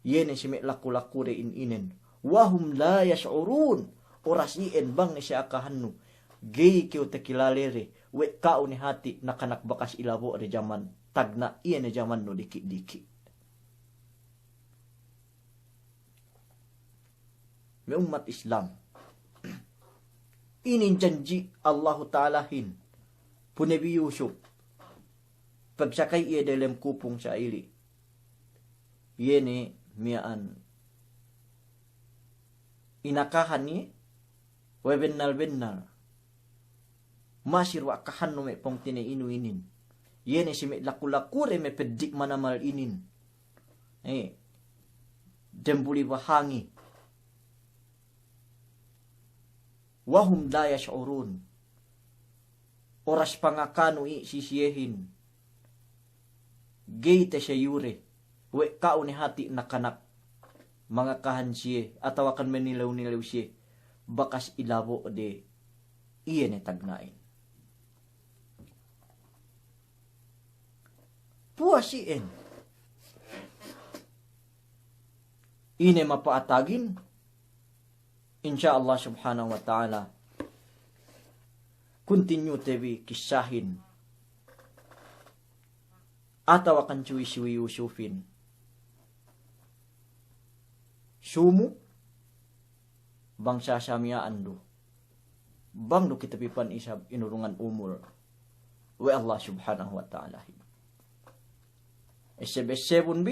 Yene si me laku-laku re inen. Wahum la yash'urun. Oras ien bang ni siya kahan no. Gay kiyo tekilalere. We kao ni hati nakanak bakas ilabo re jaman. Tagna iyan na jaman no diki-diki. May umat Islam. Inin janji Allah Ta'alahin. Punebi Yusuf. Pagsakay iya dalam kupong sa ili. Yene miyaan. Inakahan ni. Webennal. Masir wa kahan no may pong tinainuinin. Yene si may laku-lakure may pedik manamal inin. Dembuli bahangi. Wahum la yash'urun. Oras pangakano sisiyehin. Gayte siya yure. We kao ni hati nakanak. Mga kahansiye. Atawakan menilaw-nilaw siya. Bakas ilabo de iyan tagnain. Puasiin. Ine mapaatagin. Insya Allah subhanahu wa ta'ala. continue tebi kisahin atau akan cuy Yusufin sumu bangsa samia andu bang do kita pipan isab inurungan umur wa Allah subhanahu wa ta'ala esebesebun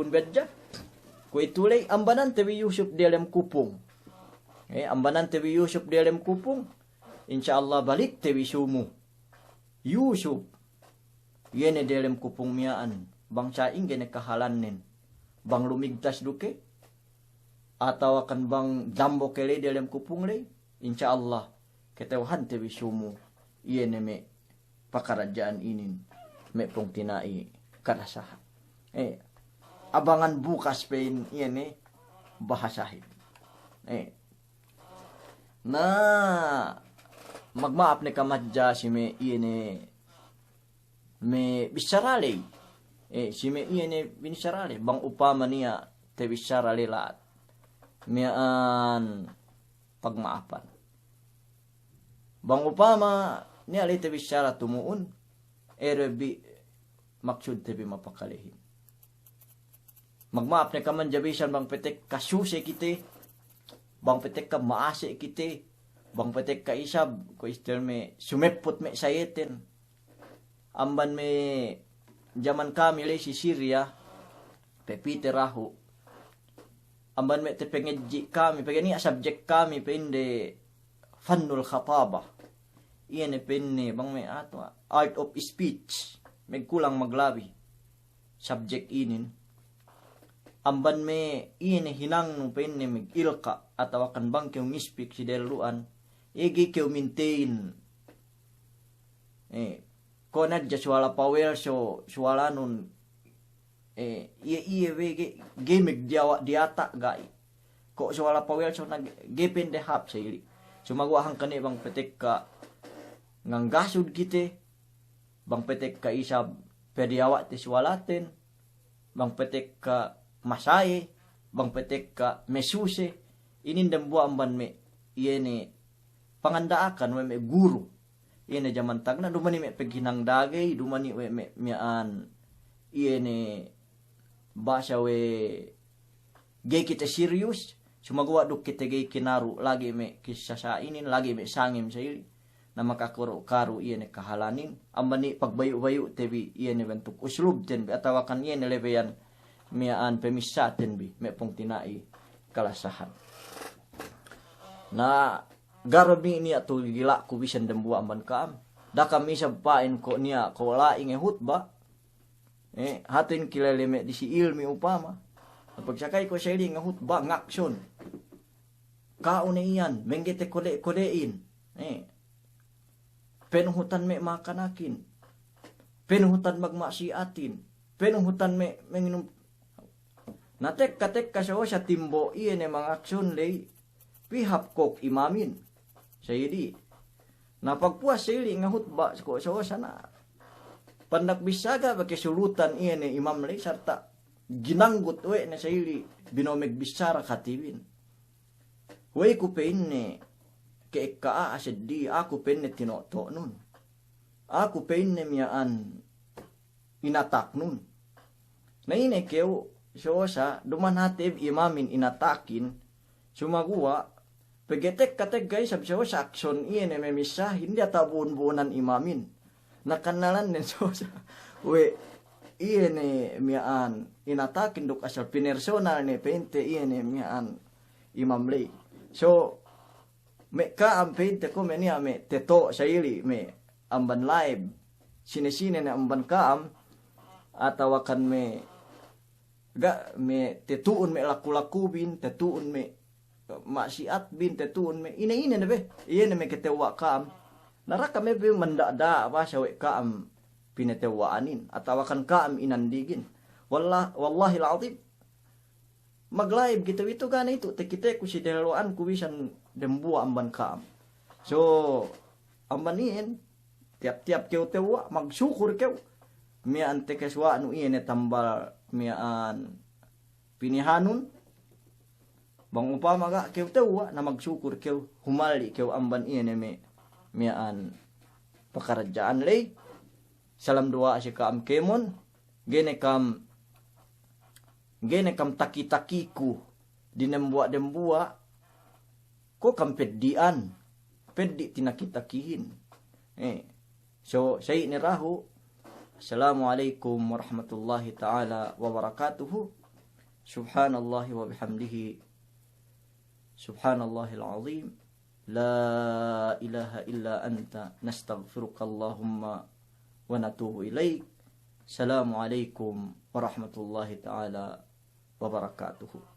bedja ko itulay ambanan tebi Yusuf di dalam kupung ambanan tebi Yusuf di dalam kupung insyaallah balik tebi sumu Yusuf yene di dalam kupung miaan bangsa ingene kahalanin bang lumigtas duke atau akan bang jambo kele di dalam kupung le insyaallah ketewhan tebi sumu yene me pakarajaan inin me pong tinai karasahan abangan bukas pain yene bahasahin na magmaap ni kamadja si me yene me bisarale si me yene binisarale bang upama niya te bisarale lahat mian pagmaapan bang upama niya li te bisara tumuun erebi maksud tebi mapakalihin magmaap ni kaman jabisan bang petek kasuse kite bang petek ka maase kite bang petek ka isab ko istel me sumepot me sayeten amban me zaman kami le si Syria pepite rahu amban me te pengeji kami pegani subject kami pende fannul khatabah iyan penne bang me ato art of speech megkulang maglabi subject inin amban me iyan hinang no penne meg ilka atawa kan bang kew ngispik si deluan igi kew maintain konad ja suala power so suala nun iya wege gemeg diata gai ko suala power so nag gepen de hap sayli sumagwa hang kani bang petek ka nganggasud kite bang petek ka isab pediawat ti sualaten bang petek ka masaye bang petek ka mesuse inin dembu amban me iyene pangandaakan we me guru iyene zaman tagna dumani me peghinang dagay dumani we me mian iyene basa we gay kita serius sumagawa duk kita gay kinaru lagi me kisasainin lagi me sangim sayli na makakuro-karo iyene kahalanin ambani pagbayu-bayu tebi iyene bentuk uslub ten atawakan iyene lebeyan mian pemisaten bi me pong tinai kalasahan na garbi niya to gila ku bisan dembu amban kam da kami sampain ko niya ko laing hutba hatin kilale me di si ilmi upama pagsakay ko sa ili nga hutba ngaksyon kaune iyan menggete kodein penuhutan me makanakin penuhutan magmasiatin penuhutan me menginum natek katek kasawa sa timbo iyan mga aksyon lay pihap kok imamin sayidi napagpuas sayili nga hutba ko sawa sana pandak bisaga bagi sulutan iyan imam lay sarta ginanggut we na sayili binomeg bisara katibin we ko penne keeka asedi aku penne tinoto nun aku penne miaan inatak nun na ine keu sosa duman hatib imamin inatakin sumagua pegetek katek guys sabi sa aksyon iyan memisa hindi ata buon-buonan imamin nakanalan din sosa we iyan miaan inatakin duk asal pinersonal ne pente iyan miaan imam lay so me ka am pente ko me niya me teto sayili me amban live sine-sine na amban kaam atawakan me ga me tetuun me laku-lakubin tetuun me maksiat bin tetuun me ina na be iyan me ketewa kaam naraka me be mandada ba sawe kaam pinetewaanin atawakan kaam inandigin wallahi alazim mag-live kita ito gana ito tekite ku si delawan ku bisan dembu amban kaam so ambanin tiap-tiap keu tewa magsyukur keu mian tekeswa anu iyan tambal mian pinihanun bang upama ga keu tewa na magsyukur keu humali keu amban iyan me mian pekerjaan lay salam dua si kam kemon gene kam taki-takiku dinembuak ko kam peddian peddi tinaki-takihin so say ni rahu. Assalamualaikum warahmatullahi taala wabarakatuh. Subhanallahi wa bihamdihi subhanallahil azim. La ilaha illa anta nastaghfiruka Allahumma wa natubu ilaik. Assalamualaikum warahmatullahi taala wabarakatuh.